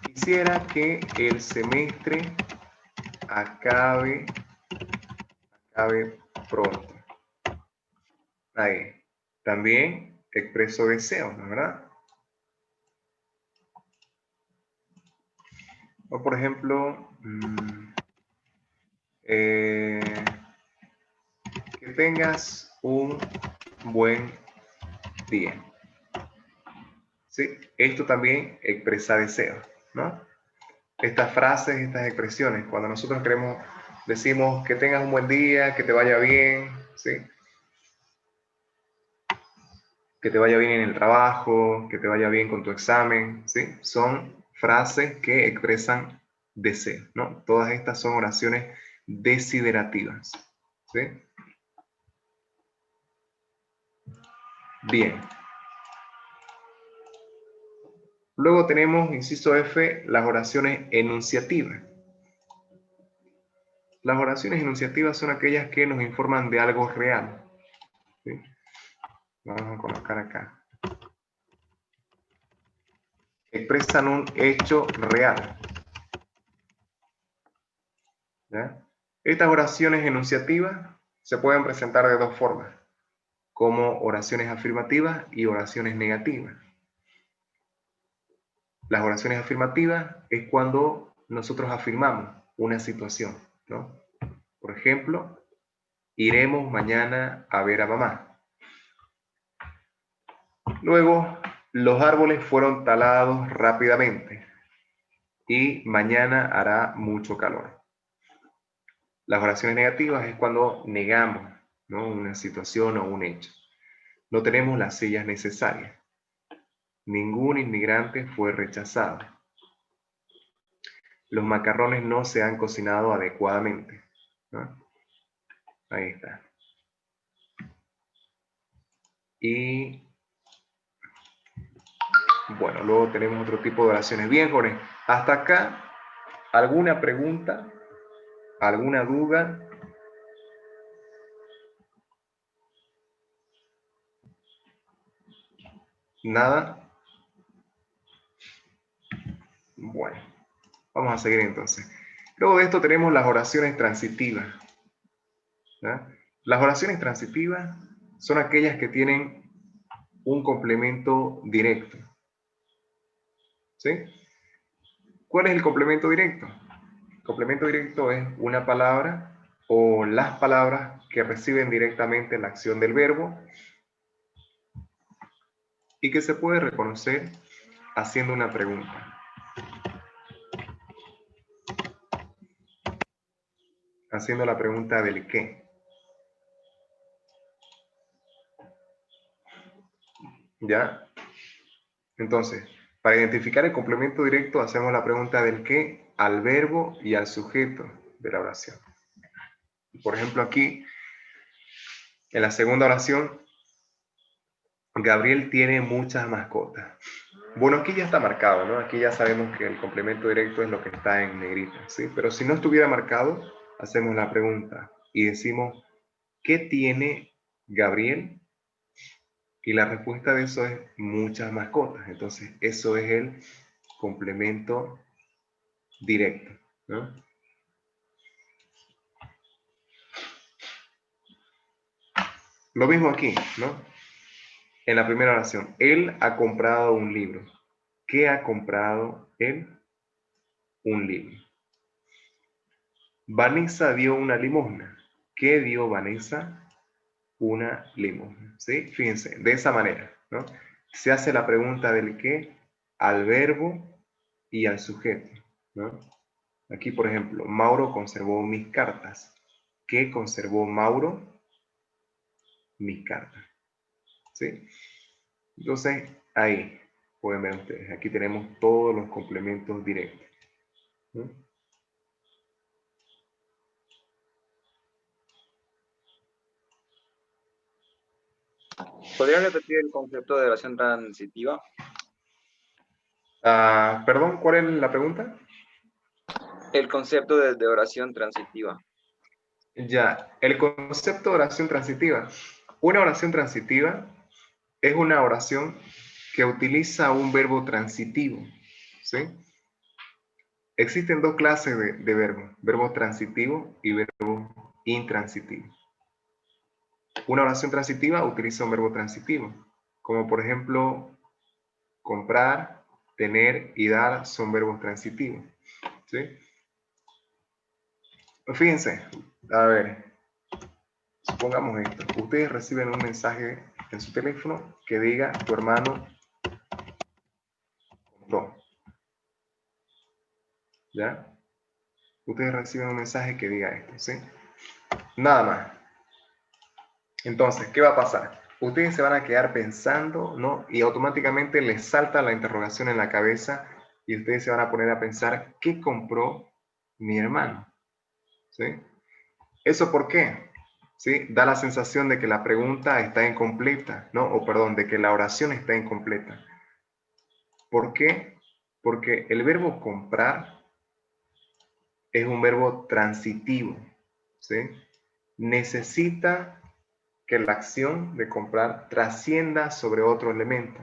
quisiera que el semestre acabe pronto. Ahí. También expreso deseo, ¿no es verdad? O por ejemplo, que tengas un buen día. ¿Sí? Esto también expresa deseo, ¿no? Estas frases, estas expresiones, cuando nosotros decimos que tengas un buen día, que te vaya bien, ¿sí? Que te vaya bien en el trabajo, que te vaya bien con tu examen, ¿sí? Son frases que expresan deseo, ¿no? Todas estas son oraciones desiderativas, ¿sí? Bien. Luego tenemos, inciso F, las oraciones enunciativas. Las oraciones enunciativas son aquellas que nos informan de algo real, ¿sí? Vamos a colocar acá. Expresan un hecho real, ¿ya? Estas oraciones enunciativas se pueden presentar de dos formas, como oraciones afirmativas y oraciones negativas. Las oraciones afirmativas es cuando nosotros afirmamos una situación, ¿no? Por ejemplo, iremos mañana a ver a mamá. Luego, los árboles fueron talados rápidamente y mañana hará mucho calor. Las oraciones negativas es cuando negamos, ¿no?, una situación o un hecho. No tenemos las sillas necesarias. Ningún inmigrante fue rechazado. Los macarrones no se han cocinado adecuadamente, ¿no? Ahí está. Y bueno, luego tenemos otro tipo de oraciones. Bien, jóvenes, hasta acá, ¿alguna pregunta? ¿Alguna duda? ¿Nada? Bueno, vamos a seguir entonces. Luego de esto tenemos las oraciones transitivas, ¿ya? Las oraciones transitivas son aquellas que tienen un complemento directo, ¿sí? ¿Cuál es el complemento directo? El complemento directo es una palabra o las palabras que reciben directamente la acción del verbo y que se puede reconocer haciendo una pregunta. Haciendo la pregunta del qué. ¿Ya? Entonces, para identificar el complemento directo hacemos la pregunta del qué al verbo y al sujeto de la oración. Por ejemplo, aquí, en la segunda oración, Gabriel tiene muchas mascotas. Bueno, aquí ya está marcado, ¿no? Aquí ya sabemos que el complemento directo es lo que está en negrita, ¿sí? Pero si no estuviera marcado, hacemos la pregunta y decimos, ¿qué tiene Gabriel? Y la respuesta de eso es muchas mascotas. Entonces, eso es el complemento directo, ¿no? Lo mismo aquí, ¿no? En la primera oración, él ha comprado un libro. ¿Qué ha comprado él? Un libro. Vanessa dio una limosna. ¿Qué dio Vanessa? Una limosna. ¿Sí? Fíjense, de esa manera, ¿no? Se hace la pregunta del qué al verbo y al sujeto, ¿no? Aquí, por ejemplo, Mauro conservó mis cartas. ¿Qué conservó Mauro? Mis cartas. ¿Sí? Entonces, ahí pueden ver ustedes. Aquí tenemos todos los complementos directos, ¿no? ¿Podría repetir el concepto de oración transitiva? Perdón, ¿cuál es la pregunta? El concepto de oración transitiva. Ya, el concepto de oración transitiva. Una oración transitiva es una oración que utiliza un verbo transitivo, ¿sí? Existen dos clases de verbos, verbo transitivo y verbo intransitivo. Una oración transitiva utiliza un verbo transitivo, como por ejemplo, comprar, tener y dar son verbos transitivos, ¿sí? Fíjense, a ver, supongamos esto. Ustedes reciben un mensaje en su teléfono que diga, tu hermano compró. ¿Ya? Ustedes reciben un mensaje que diga esto, ¿sí? Nada más. Entonces, ¿qué va a pasar? Ustedes se van a quedar pensando, ¿no? Y automáticamente les salta la interrogación en la cabeza y ustedes se van a poner a pensar, ¿qué compró mi hermano? ¿Sí? ¿Eso por qué? ¿Sí? Da la sensación de que la pregunta está incompleta, ¿no? O perdón, de que la oración está incompleta. ¿Por qué? Porque el verbo comprar es un verbo transitivo, ¿sí? Necesita que la acción de comprar trascienda sobre otro elemento,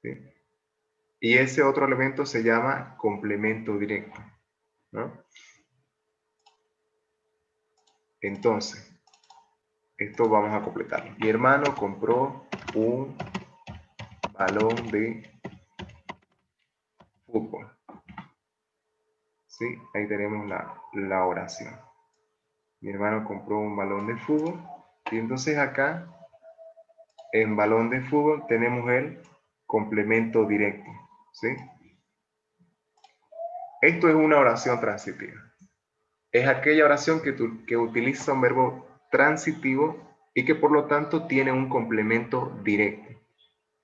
¿sí? Y ese otro elemento se llama complemento directo, ¿no? Entonces, esto vamos a completarlo. Mi hermano compró un balón de fútbol. ¿Sí? Ahí tenemos la oración. Mi hermano compró un balón de fútbol. Y entonces acá, en balón de fútbol, tenemos el complemento directo. ¿Sí? Esto es una oración transitiva. Es aquella oración que utiliza un verbo transitivo y que por lo tanto tiene un complemento directo.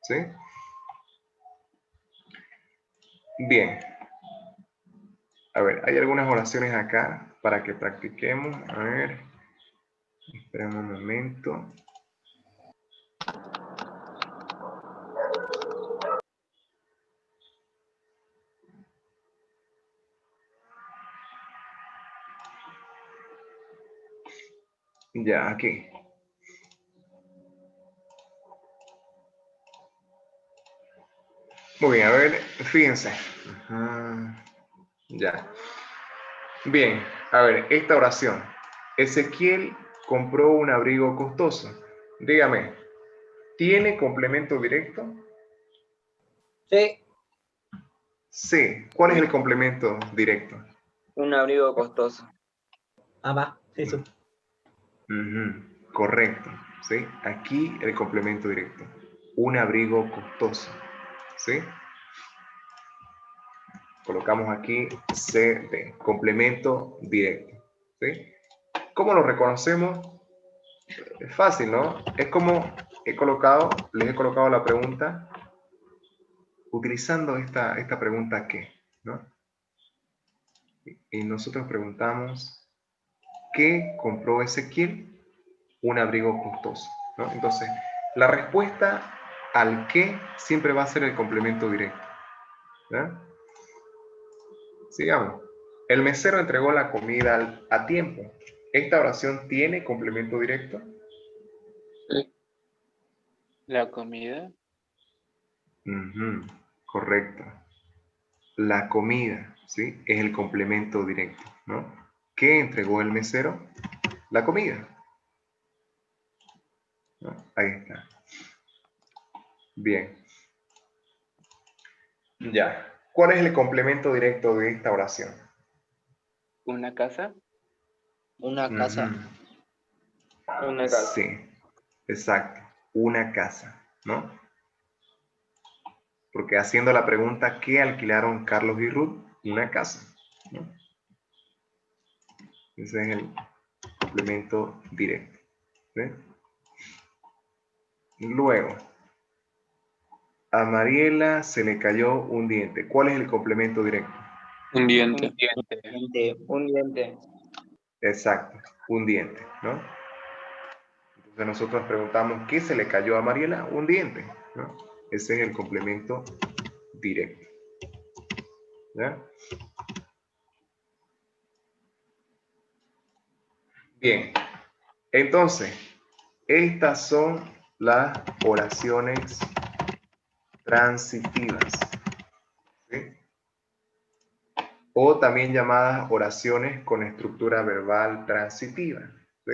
¿Sí? Bien. A ver, hay algunas oraciones acá para que practiquemos. A ver, esperen un momento. Ya, aquí. Muy bien, a ver, fíjense. Ya. Bien, a ver, esta oración. Ezequiel compró un abrigo costoso. Dígame, ¿tiene complemento directo? Sí. Sí. ¿Cuál es el complemento directo? Un abrigo costoso. Ah, va. Eso. Correcto. ¿Sí? Aquí el complemento directo. Un abrigo costoso. ¿Sí? Colocamos aquí CD, complemento directo. ¿Sí? ¿Cómo lo reconocemos? Es fácil, ¿no? Es como les he colocado la pregunta utilizando esta pregunta ¿qué? ¿No? Y nosotros preguntamos, ¿qué compró Ezequiel? Un abrigo costoso, ¿no? Entonces, la respuesta al qué siempre va a ser el complemento directo. ¿Ya? Sigamos. El mesero entregó la comida a tiempo. ¿Esta oración tiene complemento directo? La comida. Correcto. La comida, ¿sí? Es el complemento directo, ¿no? ¿Qué entregó el mesero? La comida. ¿No? Ahí está. Bien. Ya. ¿Cuál es el complemento directo de esta oración? Una casa. Una casa. Ujú. Una casa. Sí, exacto. Una casa, ¿no? Porque haciendo la pregunta, ¿qué alquilaron Carlos y Ruth? Una casa, ¿no? Ese es el complemento directo. ¿Sí? Luego, a Mariela se le cayó un diente. ¿Cuál es el complemento directo? Un Un diente. diente. Un diente. Exacto, un diente, ¿no? Entonces nosotros preguntamos, ¿qué se le cayó a Mariela? Un diente, ¿no? Ese es el complemento directo. ¿Ya? Bien, entonces, estas son las oraciones transitivas, ¿sí? O también llamadas oraciones con estructura verbal transitiva, ¿sí?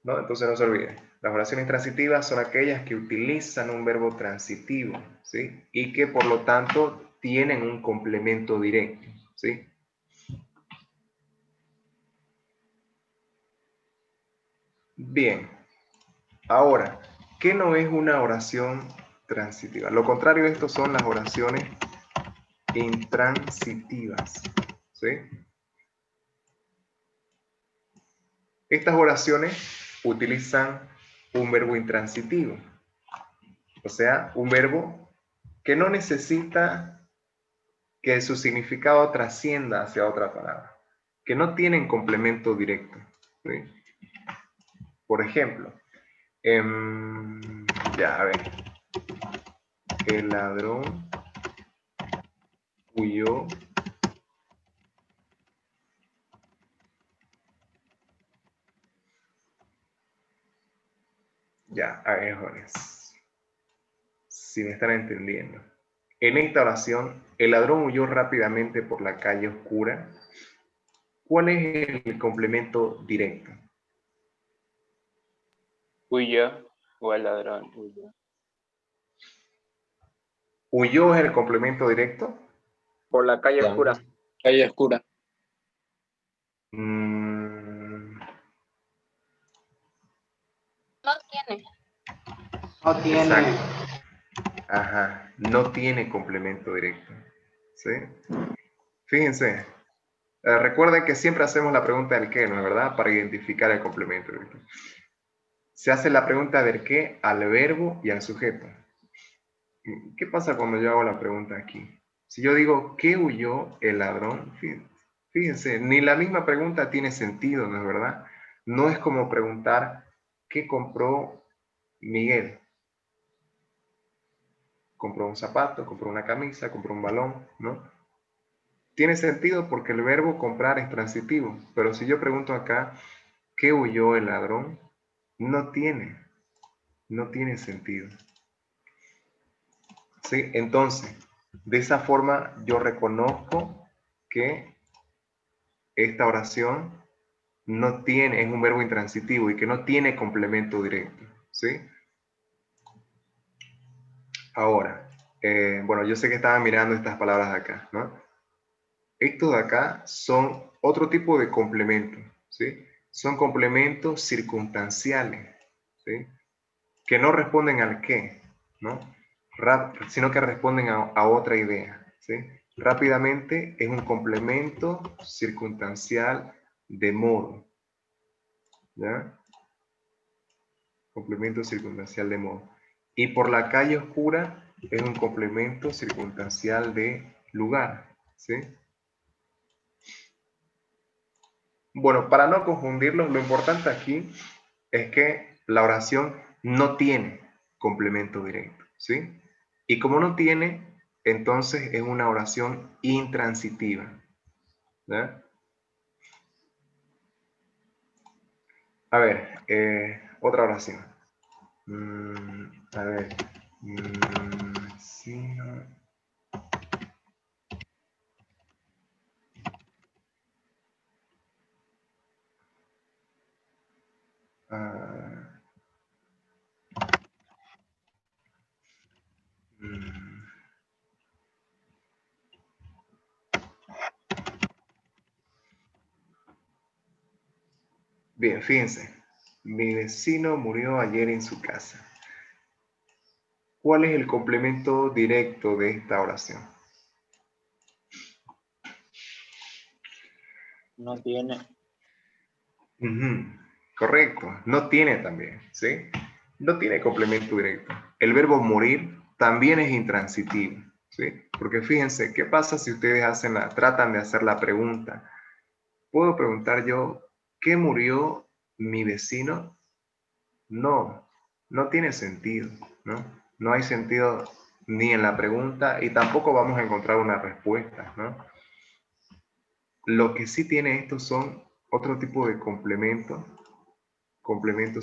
¿No? Entonces no se olviden, las oraciones transitivas son aquellas que utilizan un verbo transitivo, ¿sí? Y que por lo tanto tienen un complemento directo, ¿sí? Bien, ahora, ¿qué no es una oración transitiva? Lo contrario de esto son las oraciones intransitivas, ¿sí? Estas oraciones utilizan un verbo intransitivo, o sea, un verbo que no necesita que su significado trascienda hacia otra palabra, que no tienen complemento directo, ¿sí? Por ejemplo, ya, a ver, el ladrón huyó ya, a ver, jóvenes, si me están entendiendo. En esta oración, el ladrón huyó rápidamente por la calle oscura. ¿Cuál es el complemento directo? Huyó. O el ladrón. Huyó. ¿Huyó es el complemento directo? Por la calle oscura. Calle oscura. Mm, No tiene. No tiene. exacto. Ajá, no tiene complemento directo. ¿Sí? Fíjense, recuerden que siempre hacemos la pregunta del qué, ¿no es verdad? Para identificar el complemento directo. Se hace la pregunta del qué al verbo y al sujeto. ¿Qué pasa cuando yo hago la pregunta aquí? Si yo digo, ¿qué huyó el ladrón? Fíjense, ni la misma pregunta tiene sentido, ¿no es verdad? No es como preguntar, ¿qué compró Miguel? Compró un zapato, compró una camisa, compró un balón, ¿no? Tiene sentido porque el verbo comprar es transitivo, pero si yo pregunto acá, ¿qué huyó el ladrón? No tiene sentido. ¿Sí? Entonces, de esa forma yo reconozco que esta oración no tiene, es un verbo intransitivo y que no tiene complemento directo, ¿sí? Ahora, bueno, yo sé que estaban mirando estas palabras de acá, ¿no? Estos de acá son otro tipo de complemento, ¿sí? Son complementos circunstanciales, ¿sí? Que no responden al qué, ¿no? Sino que responden a otra idea, ¿sí? Rápidamente es un complemento circunstancial de modo, ¿ya? Complemento circunstancial de modo. Y por la calle oscura es un complemento circunstancial de lugar, ¿sí? Bueno, para no confundirlos, lo importante aquí es que la oración no tiene complemento directo, ¿sí? Y como no tiene, entonces es una oración intransitiva, ¿ya? A ver, otra oración. A ver. Sí, no. Ah, Bien, fíjense. Mi vecino murió ayer en su casa. ¿Cuál es el complemento directo de esta oración? No tiene. Ujú, correcto, no tiene también, ¿sí? No tiene complemento directo. El verbo morir también es intransitivo, ¿sí? Porque fíjense, ¿qué pasa si ustedes tratan de hacer la pregunta? ¿Puedo preguntar yo, ¿qué murió mi vecino? No, no tiene sentido, ¿no? No hay sentido ni en la pregunta y tampoco vamos a encontrar una respuesta, ¿no? Lo que sí tiene esto son otro tipo de complementos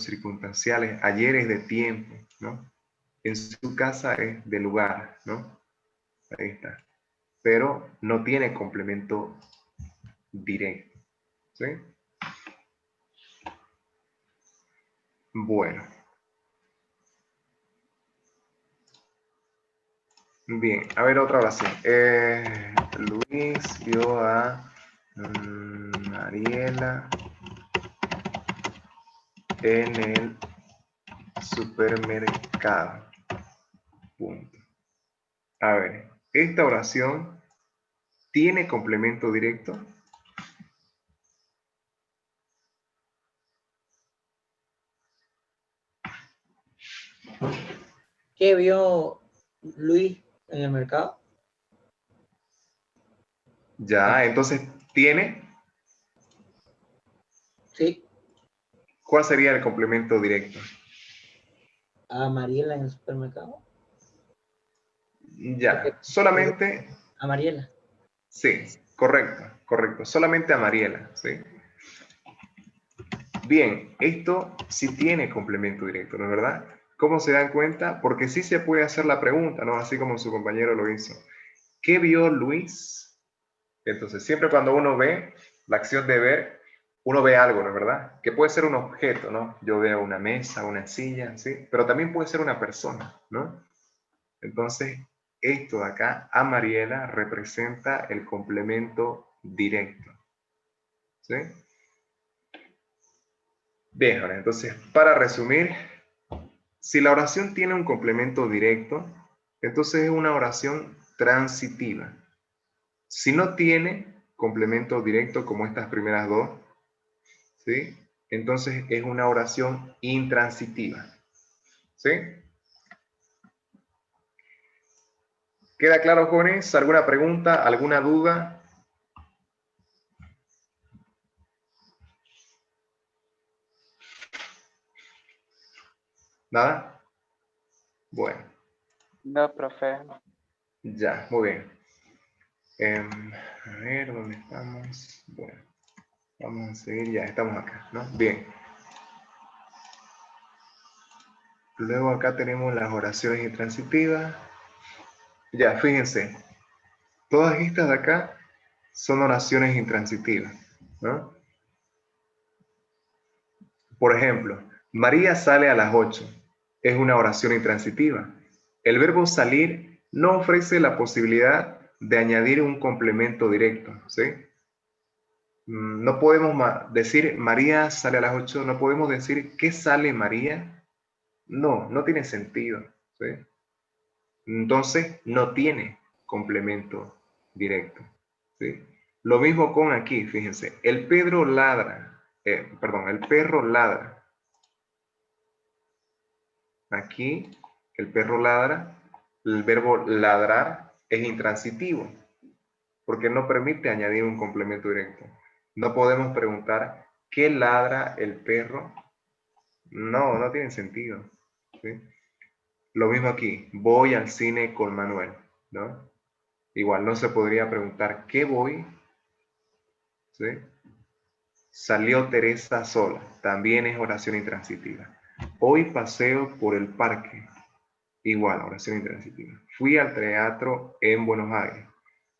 circunstanciales. Ayer es de tiempo, ¿no? En su casa es de lugar, ¿no? Ahí está. Pero no tiene complemento directo, ¿sí? Bueno. Bien, a ver otra oración. Luis vio a Mariela en el supermercado. Punto. A ver, esta oración tiene complemento directo. ¿Qué vio Luis en el mercado? Ya, entonces tiene. Sí. ¿Cuál sería el complemento directo? A Mariela en el supermercado. Ya, solamente, A Mariela. sí, correcto, correcto. Solamente a Mariela, ¿sí? Bien, esto sí tiene complemento directo, ¿no es verdad? ¿Cómo se dan cuenta? Porque sí se puede hacer la pregunta, ¿no? Así como su compañero lo hizo. ¿Qué vio Luis? Entonces, siempre cuando uno ve la acción de ver, uno ve algo, ¿no es verdad? Que puede ser un objeto, ¿no? Yo veo una mesa, una silla, ¿sí? Pero también puede ser una persona, ¿no? Entonces, esto de acá, a Mariela, representa el complemento directo, ¿sí? Bien, ahora, entonces, para resumir, si la oración tiene un complemento directo, entonces es una oración transitiva. Si no tiene complemento directo como estas primeras dos, ¿sí? Entonces es una oración intransitiva, ¿sí? ¿Queda claro, jóvenes? ¿Alguna pregunta? ¿Alguna duda? ¿Nada? Bueno, No, profe. ya, muy bien. A ver, ¿dónde estamos? Bueno, vamos a seguir, ya estamos acá, ¿no? Bien. Luego acá tenemos las oraciones intransitivas. Ya, fíjense, todas estas de acá son oraciones intransitivas, ¿no? Por ejemplo, María sale a las 8. Es una oración intransitiva. El verbo salir no ofrece la posibilidad de añadir un complemento directo, ¿sí? No podemos decir María sale a las 8, no podemos decir ¿qué sale María? No, no tiene sentido, ¿sí? Entonces no tiene complemento directo, ¿sí? Lo mismo con aquí, fíjense, el perro ladra, el perro ladra. Aquí el perro ladra, el verbo ladrar es intransitivo, porque no permite añadir un complemento directo. No podemos preguntar, ¿qué ladra el perro? No, no tiene sentido, ¿sí? Lo mismo aquí, voy al cine con Manuel, ¿no? Igual no se podría preguntar, ¿qué voy? ¿Sí? Salió Teresa sola, también es oración intransitiva. Hoy paseo por el parque, igual, oración intransitiva. Fui al teatro en Buenos Aires,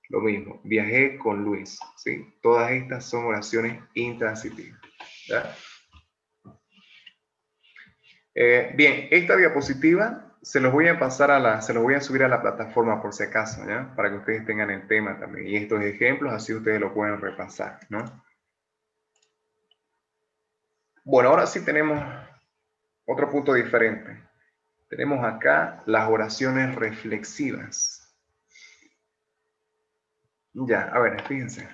lo mismo. Viajé con Luis, ¿sí? Todas estas son oraciones intransitivas, ¿ya? Bien, esta diapositiva se los voy a pasar se los voy a subir a la plataforma por si acaso, ¿ya? Para que ustedes tengan el tema también. Y estos ejemplos, así ustedes lo pueden repasar, ¿no? Bueno, ahora sí tenemos otro punto diferente. Tenemos acá las oraciones reflexivas. Ya, a ver, fíjense.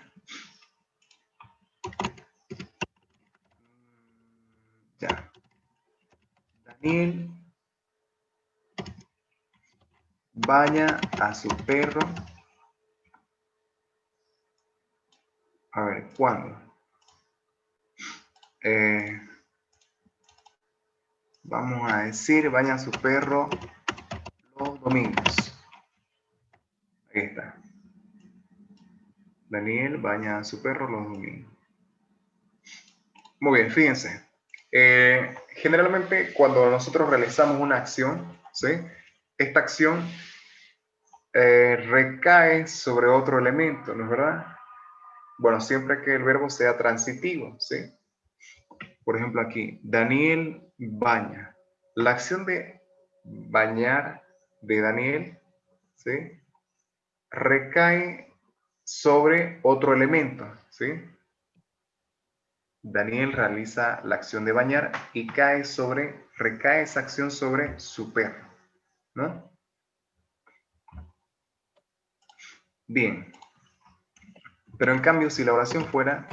Ya. Daniel baña a su perro. A ver, ¿cuándo? Vamos a decir, baña a su perro los domingos. Ahí está. Daniel baña a su perro los domingos. Muy bien, fíjense. Generalmente cuando nosotros realizamos una acción, ¿sí? Esta acción recae sobre otro elemento, ¿no es verdad? Bueno, siempre que el verbo sea transitivo, ¿sí? Por ejemplo aquí, Daniel baña. La acción de bañar de Daniel, ¿sí? Recae sobre otro elemento, ¿sí? Daniel realiza la acción de bañar y recae esa acción sobre su perro, ¿no? Bien. Pero en cambio, si la oración fuera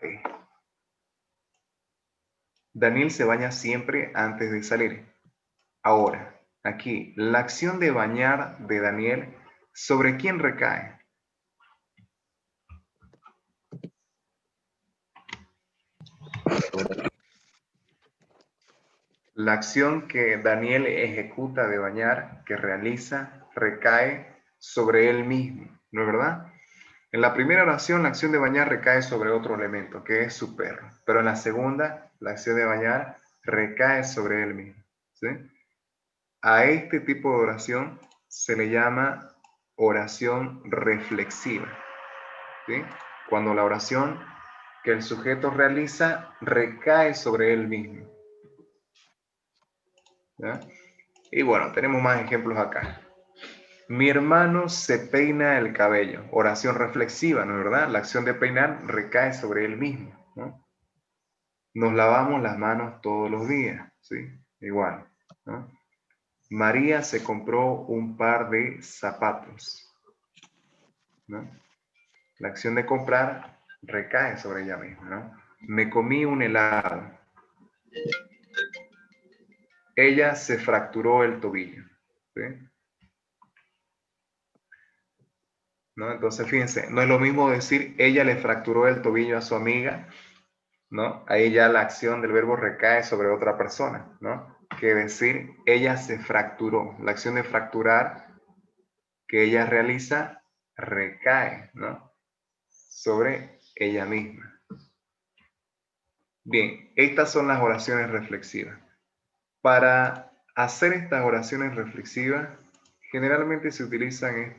ahí. Daniel se baña siempre antes de salir. Ahora, aquí, la acción de bañar de Daniel, ¿sobre quién recae? La acción que Daniel ejecuta de bañar, que realiza, recae sobre él mismo, ¿no es verdad? En la primera oración, la acción de bañar recae sobre otro elemento, que es su perro. Pero en la segunda, la acción de bañar recae sobre él mismo, ¿sí? A este tipo de oración se le llama oración reflexiva, ¿sí? Cuando la oración que el sujeto realiza recae sobre él mismo, ¿ya? Y bueno, tenemos más ejemplos acá. Mi hermano se peina el cabello. Oración reflexiva, ¿no es verdad? La acción de peinar recae sobre él mismo, ¿no? Nos lavamos las manos todos los días, ¿sí? Igual, ¿no? María se compró un par de zapatos, ¿no? La acción de comprar recae sobre ella misma, ¿no? Me comí un helado. Ella se fracturó el tobillo, ¿sí? ¿No? Entonces, fíjense, no es lo mismo decir ella le fracturó el tobillo a su amiga, ¿no? Ahí ya la acción del verbo recae sobre otra persona, ¿no? Que decir ella se fracturó. La acción de fracturar que ella realiza recae, ¿no? Sobre ella misma. Bien, estas son las oraciones reflexivas. Para hacer estas oraciones reflexivas, generalmente se utilizan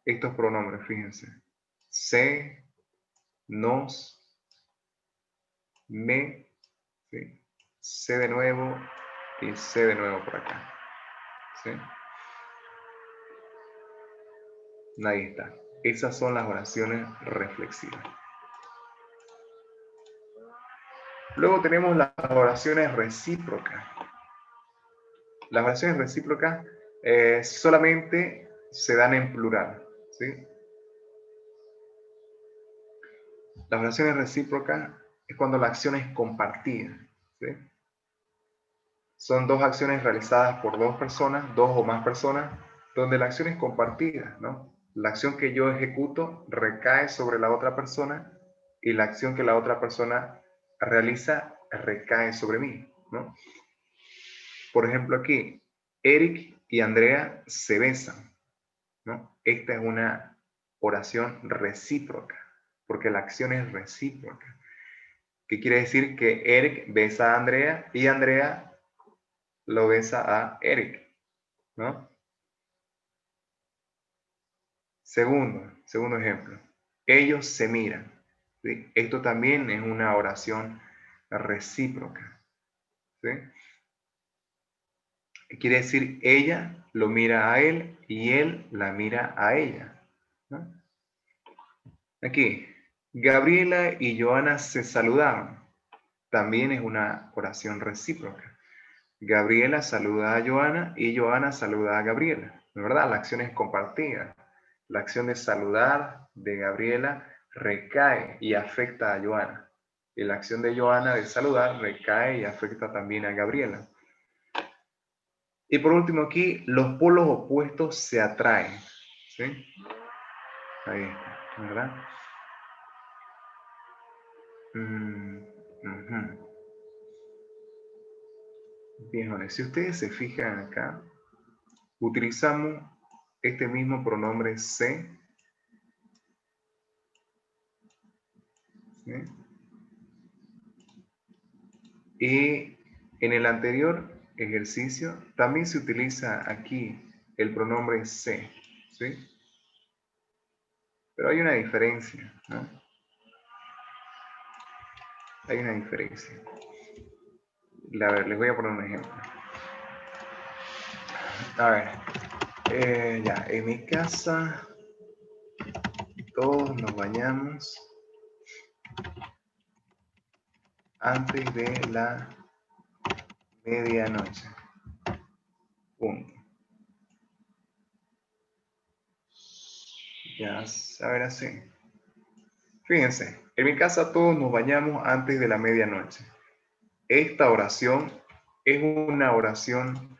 estos pronombres, fíjense. Se, nos, me, ¿sí? Se de nuevo y se de nuevo por acá, ¿sí? Ahí está. Esas son las oraciones reflexivas. Luego tenemos las oraciones recíprocas. Las oraciones recíprocas solamente se dan en plural, ¿sí? Las oraciones recíprocas es cuando la acción es compartida, ¿sí? Son dos acciones realizadas por dos personas, dos o más personas, donde la acción es compartida, ¿no? La acción que yo ejecuto recae sobre la otra persona y la acción que la otra persona realiza recae sobre mí, ¿no? Por ejemplo, aquí, Eric y Andrea se besan, ¿no? Esta es una oración recíproca, porque la acción es recíproca. ¿Qué quiere decir? Que Eric besa a Andrea y Andrea lo besa a Eric, ¿no? Segundo ejemplo. Ellos se miran, ¿sí? Esto también es una oración recíproca, ¿sí? Quiere decir, ella lo mira a él y él la mira a ella, ¿no? Aquí, Gabriela y Joana se saludaron. También es una oración recíproca. Gabriela saluda a Joana y Joana saluda a Gabriela. ¿De verdad? La acción es compartida. La acción de saludar de Gabriela recae y afecta a Joana. Y la acción de Joana de saludar recae y afecta también a Gabriela. Y por último aquí, los polos opuestos se atraen. ¿Sí? Ahí está, ¿verdad? Ujú. Bien, vale. Si ustedes se fijan acá, utilizamos este mismo pronombre se. ¿Sí? Y en el anterior ejercicio también se utiliza aquí el pronombre se. ¿Sí? Pero hay una diferencia, ¿no? Hay una diferencia. A ver, les voy a poner un ejemplo. A ver, ya, en mi casa todos nos bañamos antes de la medianoche. Punto. Ya, a ver así. Fíjense, en mi casa todos nos bañamos antes de la medianoche. Esta oración es una oración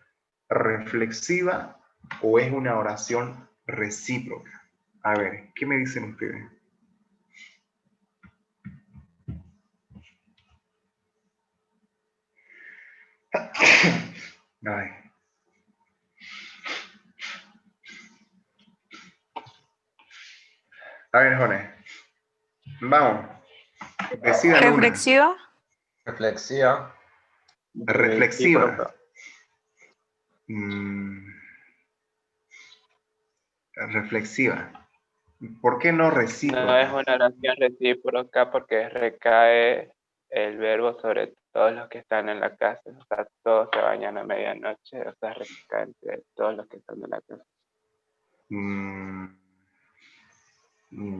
reflexiva o es una oración recíproca. A ver, ¿qué me dicen ustedes? Ay. A ver, Jorge. Vamos. Decidan una. Reflexiva. Reflexiva. Reflexiva. Reflexiva. ¿Por qué no recíproca? No es una oración recíproca porque recae el verbo sobre todos los que están en la casa. O sea, todos se bañan a medianoche. O sea, recae entre todos los que están en la casa.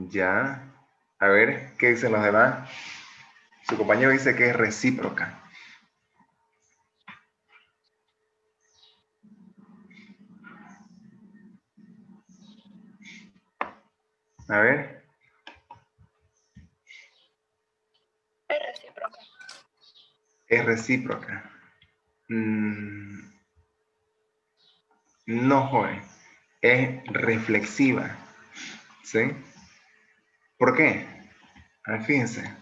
Ya. A ver, ¿qué dicen los demás? Su compañero dice que es recíproca. A ver. Es recíproca. Es recíproca. No, joven. Es reflexiva. ¿Sí? ¿Por qué? A ver, fíjense.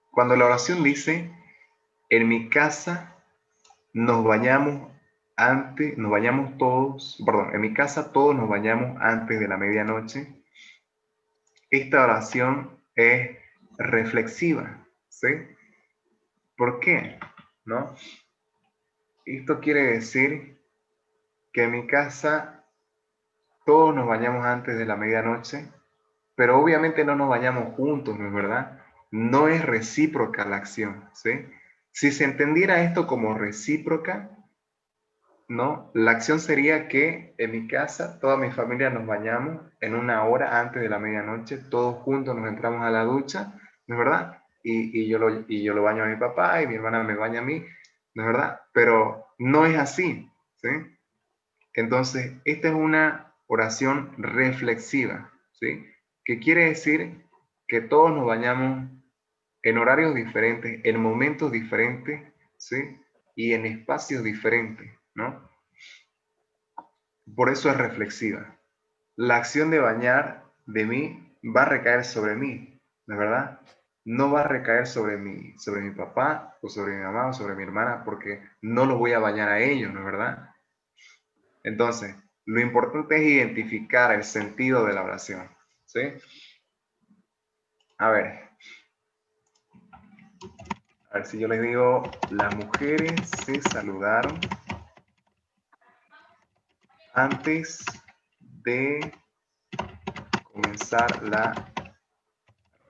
Cuando la oración dice, en mi casa nos bañamos todos, perdón, en mi casa todos nos bañamos antes de la medianoche. Esta oración es reflexiva, ¿sí? ¿Por qué? ¿No? Esto quiere decir que en mi casa todos nos bañamos antes de la medianoche, pero obviamente no nos bañamos juntos, ¿no es verdad? No es recíproca la acción, ¿sí? Si se entendiera esto como recíproca, ¿no? La acción sería que en mi casa toda mi familia nos bañamos en una hora antes de la medianoche, todos juntos nos entramos a la ducha, ¿no es verdad? Y yo lo baño a mi papá y mi hermana me baña a mí, ¿no es verdad? Pero no es así, ¿sí? Entonces, esta es una oración reflexiva, ¿sí? Que quiere decir que todos nos bañamos en horarios diferentes, en momentos diferentes, ¿sí? Y en espacios diferentes, ¿no? Por eso es reflexiva. La acción de bañar de mí va a recaer sobre mí, ¿no es verdad? No va a recaer sobre mi papá, o sobre mi mamá, o sobre mi hermana, porque no los voy a bañar a ellos, ¿no es verdad? Entonces, lo importante es identificar el sentido de la oración, ¿sí? A ver si yo les digo, las mujeres se saludaron antes de comenzar la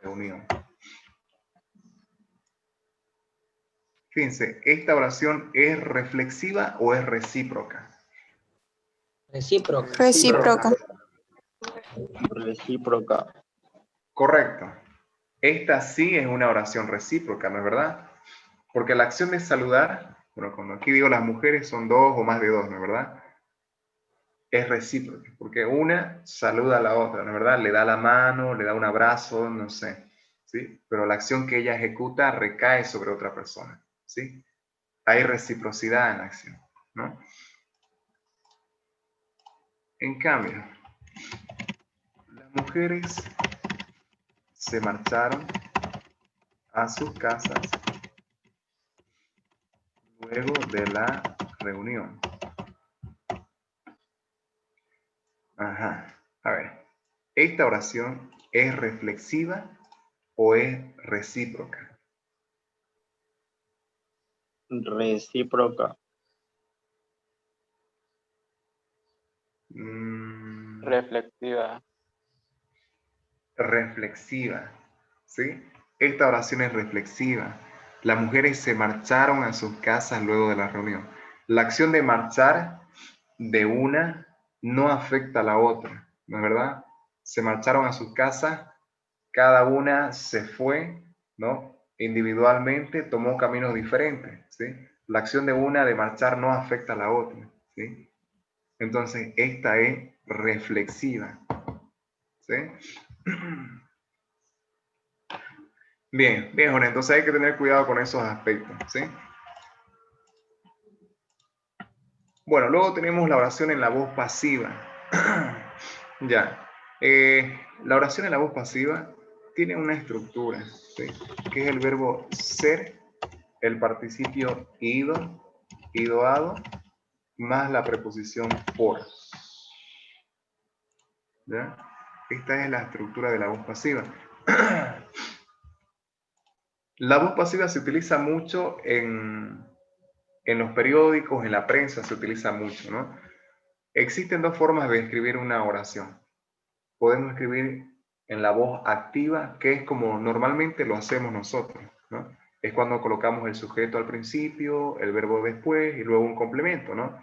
reunión. Fíjense, ¿esta oración es reflexiva o es recíproca? Recíproca. Recíproca. Recíproca. Correcto. Esta sí es una oración recíproca, ¿no es verdad? Porque la acción de saludar, bueno, cuando aquí digo las mujeres son dos o más de dos, ¿no es verdad? Es recíproca, porque una saluda a la otra, ¿no es verdad? Le da la mano, le da un abrazo, no sé, ¿sí? Pero la acción que ella ejecuta recae sobre otra persona, ¿sí? Hay reciprocidad en la acción, ¿no? En cambio, las mujeres se marcharon a sus casas luego de la reunión. Ajá. A ver, ¿esta oración es reflexiva o es recíproca? Recíproca. Reflexiva. Reflexiva, ¿sí? Esta oración es reflexiva. Las mujeres se marcharon a sus casas luego de la reunión. La acción de marchar de una no afecta a la otra, ¿no es verdad? Se marcharon a sus casas, cada una se fue, ¿no? Individualmente tomó caminos diferentes, ¿sí? La acción de una de marchar no afecta a la otra, ¿sí? Entonces, esta es reflexiva, ¿sí? Bien, bien, Jorge, entonces hay que tener cuidado con esos aspectos, ¿sí? Bueno, luego tenemos la oración en la voz pasiva. Ya. La oración en la voz pasiva tiene una estructura, ¿sí? Que es el verbo ser, el participio ido, idoado, más la preposición por. ¿Ya? Esta es la estructura de la voz pasiva. La voz pasiva se utiliza mucho en los periódicos, en la prensa se utiliza mucho, ¿no? Existen dos formas de escribir una oración. Podemos escribir en la voz activa, que es como normalmente lo hacemos nosotros, ¿no? Es cuando colocamos el sujeto al principio, el verbo después y luego un complemento, ¿no?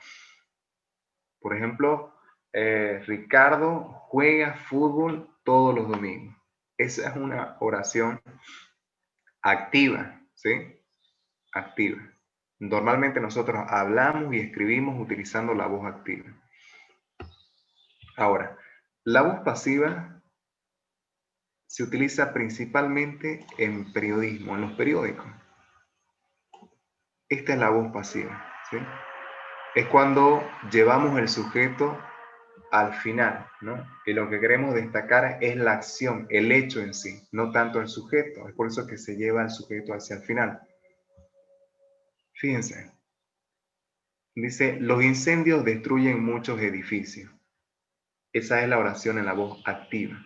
Por ejemplo, Ricardo juega fútbol todos los domingos. Esa es una oración activa, ¿sí? Activa. Normalmente nosotros hablamos y escribimos utilizando la voz activa. Ahora, la voz pasiva se utiliza principalmente en periodismo, en los periódicos. Esta es la voz pasiva, ¿sí? Es cuando llevamos el sujeto al final, ¿no? Y lo que queremos destacar es la acción, el hecho en sí, no tanto el sujeto. Es por eso que se lleva el sujeto hacia el final. Fíjense. Dice, los incendios destruyen muchos edificios. Esa es la oración en la voz activa.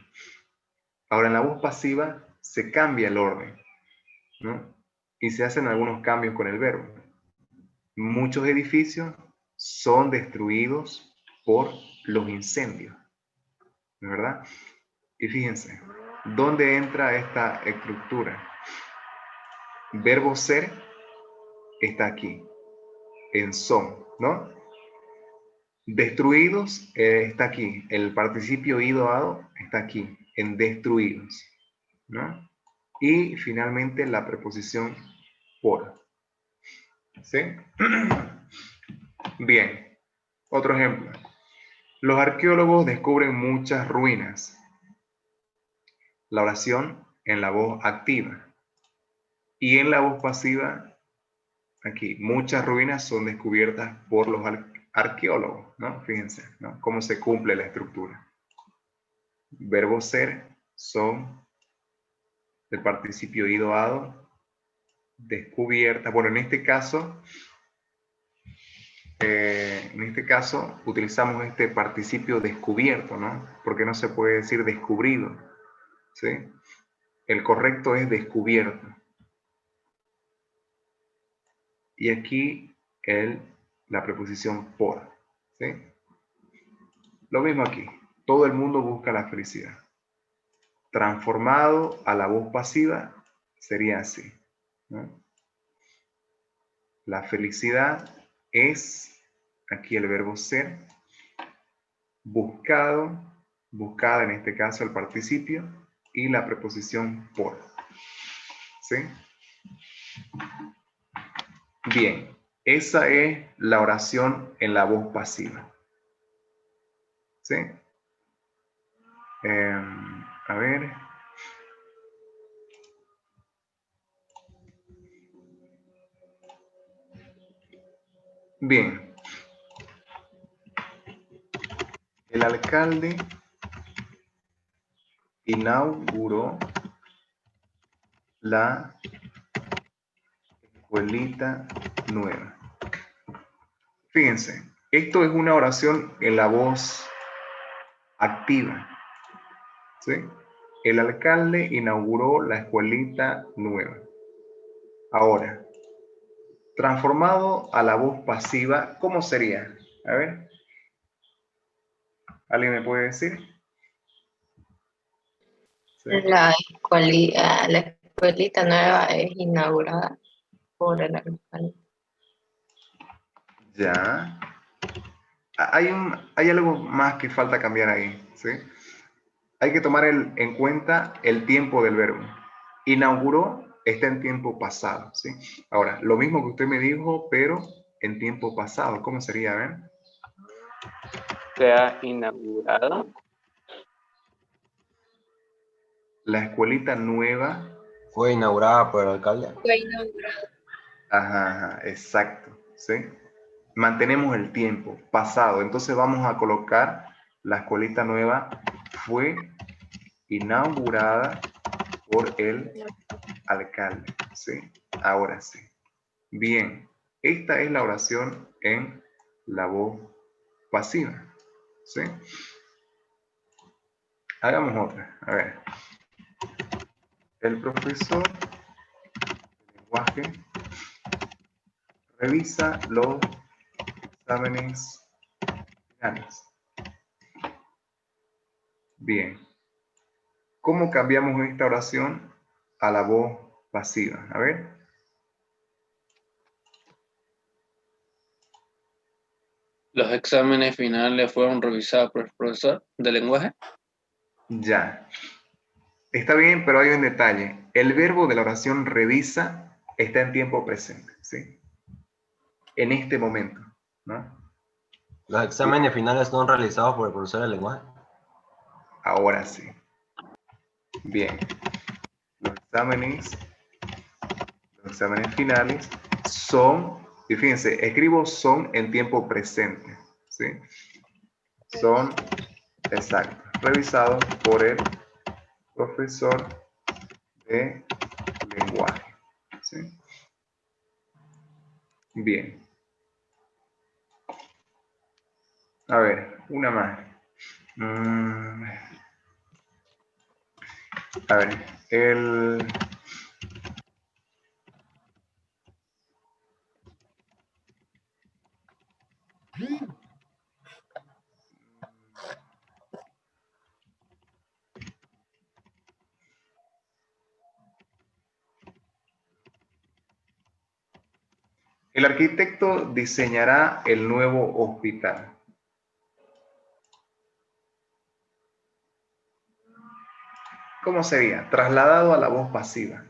Ahora, en la voz pasiva se cambia el orden, ¿no? Y se hacen algunos cambios con el verbo. Muchos edificios son destruidos por los incendios, ¿no es verdad? Y fíjense, ¿dónde entra esta estructura? Verbo ser está aquí, en son, ¿no? Destruidos está aquí, el participio ido-ado está aquí, en destruidos, ¿no? Y finalmente la preposición por. ¿Sí? Bien, otro ejemplo. Los arqueólogos descubren muchas ruinas. La oración en la voz activa. Y en la voz pasiva, aquí, muchas ruinas son descubiertas por los arqueólogos, ¿no? Fíjense, ¿no? Cómo se cumple la estructura. Verbo ser, son, el participio ido-ado, descubierta. Bueno, en este caso utilizamos este participio descubierto, ¿no? Porque no se puede decir descubrido, ¿sí? El correcto es descubierto. Y aquí la preposición por, ¿sí? Lo mismo aquí. Todo el mundo busca la felicidad. Transformado a la voz pasiva sería así, ¿no? La felicidad es, aquí el verbo ser, buscado, buscada en este caso el participio, y la preposición por. ¿Sí? Bien, esa es la oración en la voz pasiva. ¿Sí? A ver. Bien. El alcalde inauguró la escuelita nueva. Fíjense, esto es una oración en la voz activa. ¿Sí? El alcalde inauguró la escuelita nueva. Ahora, transformado a la voz pasiva, ¿cómo sería? A ver. ¿Alguien me puede decir? ¿Sí? La escuelita nueva es inaugurada por el alcalde. Ya. Hay algo más que falta cambiar ahí, ¿sí? Hay que tomar en cuenta el tiempo del verbo. Inauguró está en tiempo pasado, ¿sí? Ahora, lo mismo que usted me dijo, pero en tiempo pasado. ¿Cómo sería? A ver. Se ha inaugurado. La escuelita nueva. Fue inaugurada por el alcalde. Fue inaugurada. Ajá, exacto, ¿sí? Mantenemos el tiempo pasado. Entonces vamos a colocar la escuelita nueva fue inaugurada por el alcalde, ¿sí? Ahora sí. Bien, esta es la oración en la voz pasiva, ¿sí? Hagamos otra, a ver. El profesor de lenguaje revisa los exámenes finales. Bien. ¿Cómo cambiamos esta oración a la voz pasiva? A ver. Los exámenes finales fueron revisados por el profesor de lenguaje. Ya. Está bien, pero hay un detalle. El verbo de la oración revisa está en tiempo presente, ¿sí? En este momento, ¿no? Los exámenes finales son realizados por el profesor de lenguaje. Ahora sí. Bien. Los exámenes finales son, y fíjense, escribo son en tiempo presente, ¿sí? Son, exacto, revisados por el profesor de lenguaje, ¿sí? Bien. A ver, una más. A ver, el arquitecto diseñará el nuevo hospital. ¿Cómo sería? Trasladado a la voz pasiva.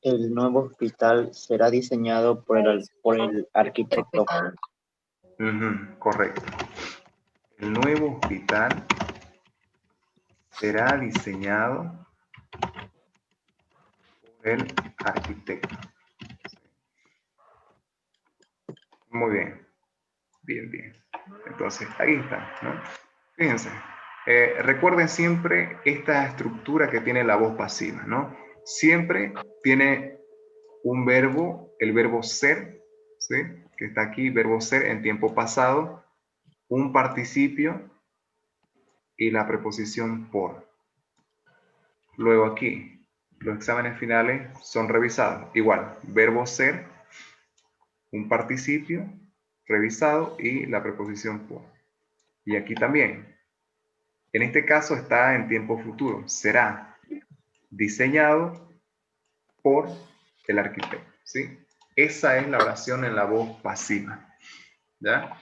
El nuevo hospital será diseñado por el arquitecto. Correcto. El nuevo hospital será diseñado por el arquitecto. Muy bien. Bien, bien. Entonces, ahí está, ¿no? Fíjense. Recuerden siempre esta estructura que tiene la voz pasiva, ¿no? Siempre tiene un verbo, el verbo ser, ¿sí? Que está aquí, verbo ser en tiempo pasado, un participio y la preposición por. Luego aquí, los exámenes finales son revisados. Igual, verbo ser, un participio revisado y la preposición por. Y aquí también. En este caso está en tiempo futuro. Será diseñado por el arquitecto, ¿sí? Esa es la oración en la voz pasiva, ¿ya?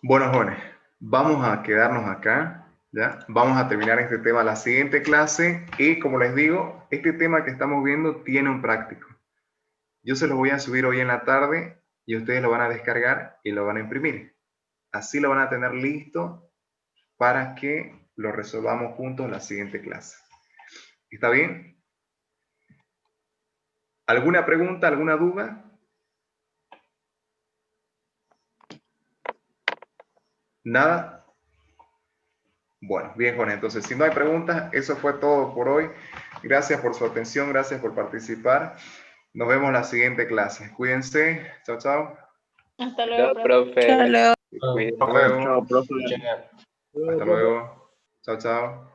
Bueno, jóvenes, vamos a quedarnos acá, ¿ya? Vamos a terminar este tema la siguiente clase y, como les digo, este tema que estamos viendo tiene un práctico. Yo se lo voy a subir hoy en la tarde y ustedes lo van a descargar y lo van a imprimir. Así lo van a tener listo para que lo resolvamos juntos en la siguiente clase. ¿Está bien? ¿Alguna pregunta, alguna duda? ¿Nada? Bueno, bien, jóvenes. Entonces, si no hay preguntas, eso fue todo por hoy. Gracias por su atención, gracias por participar. Nos vemos en la siguiente clase. Cuídense. Chao, chao. Hasta luego, Chao, profe. profe. Chao. Cuídense. Hasta luego. Chao, profe. Hasta luego. Chao, chao.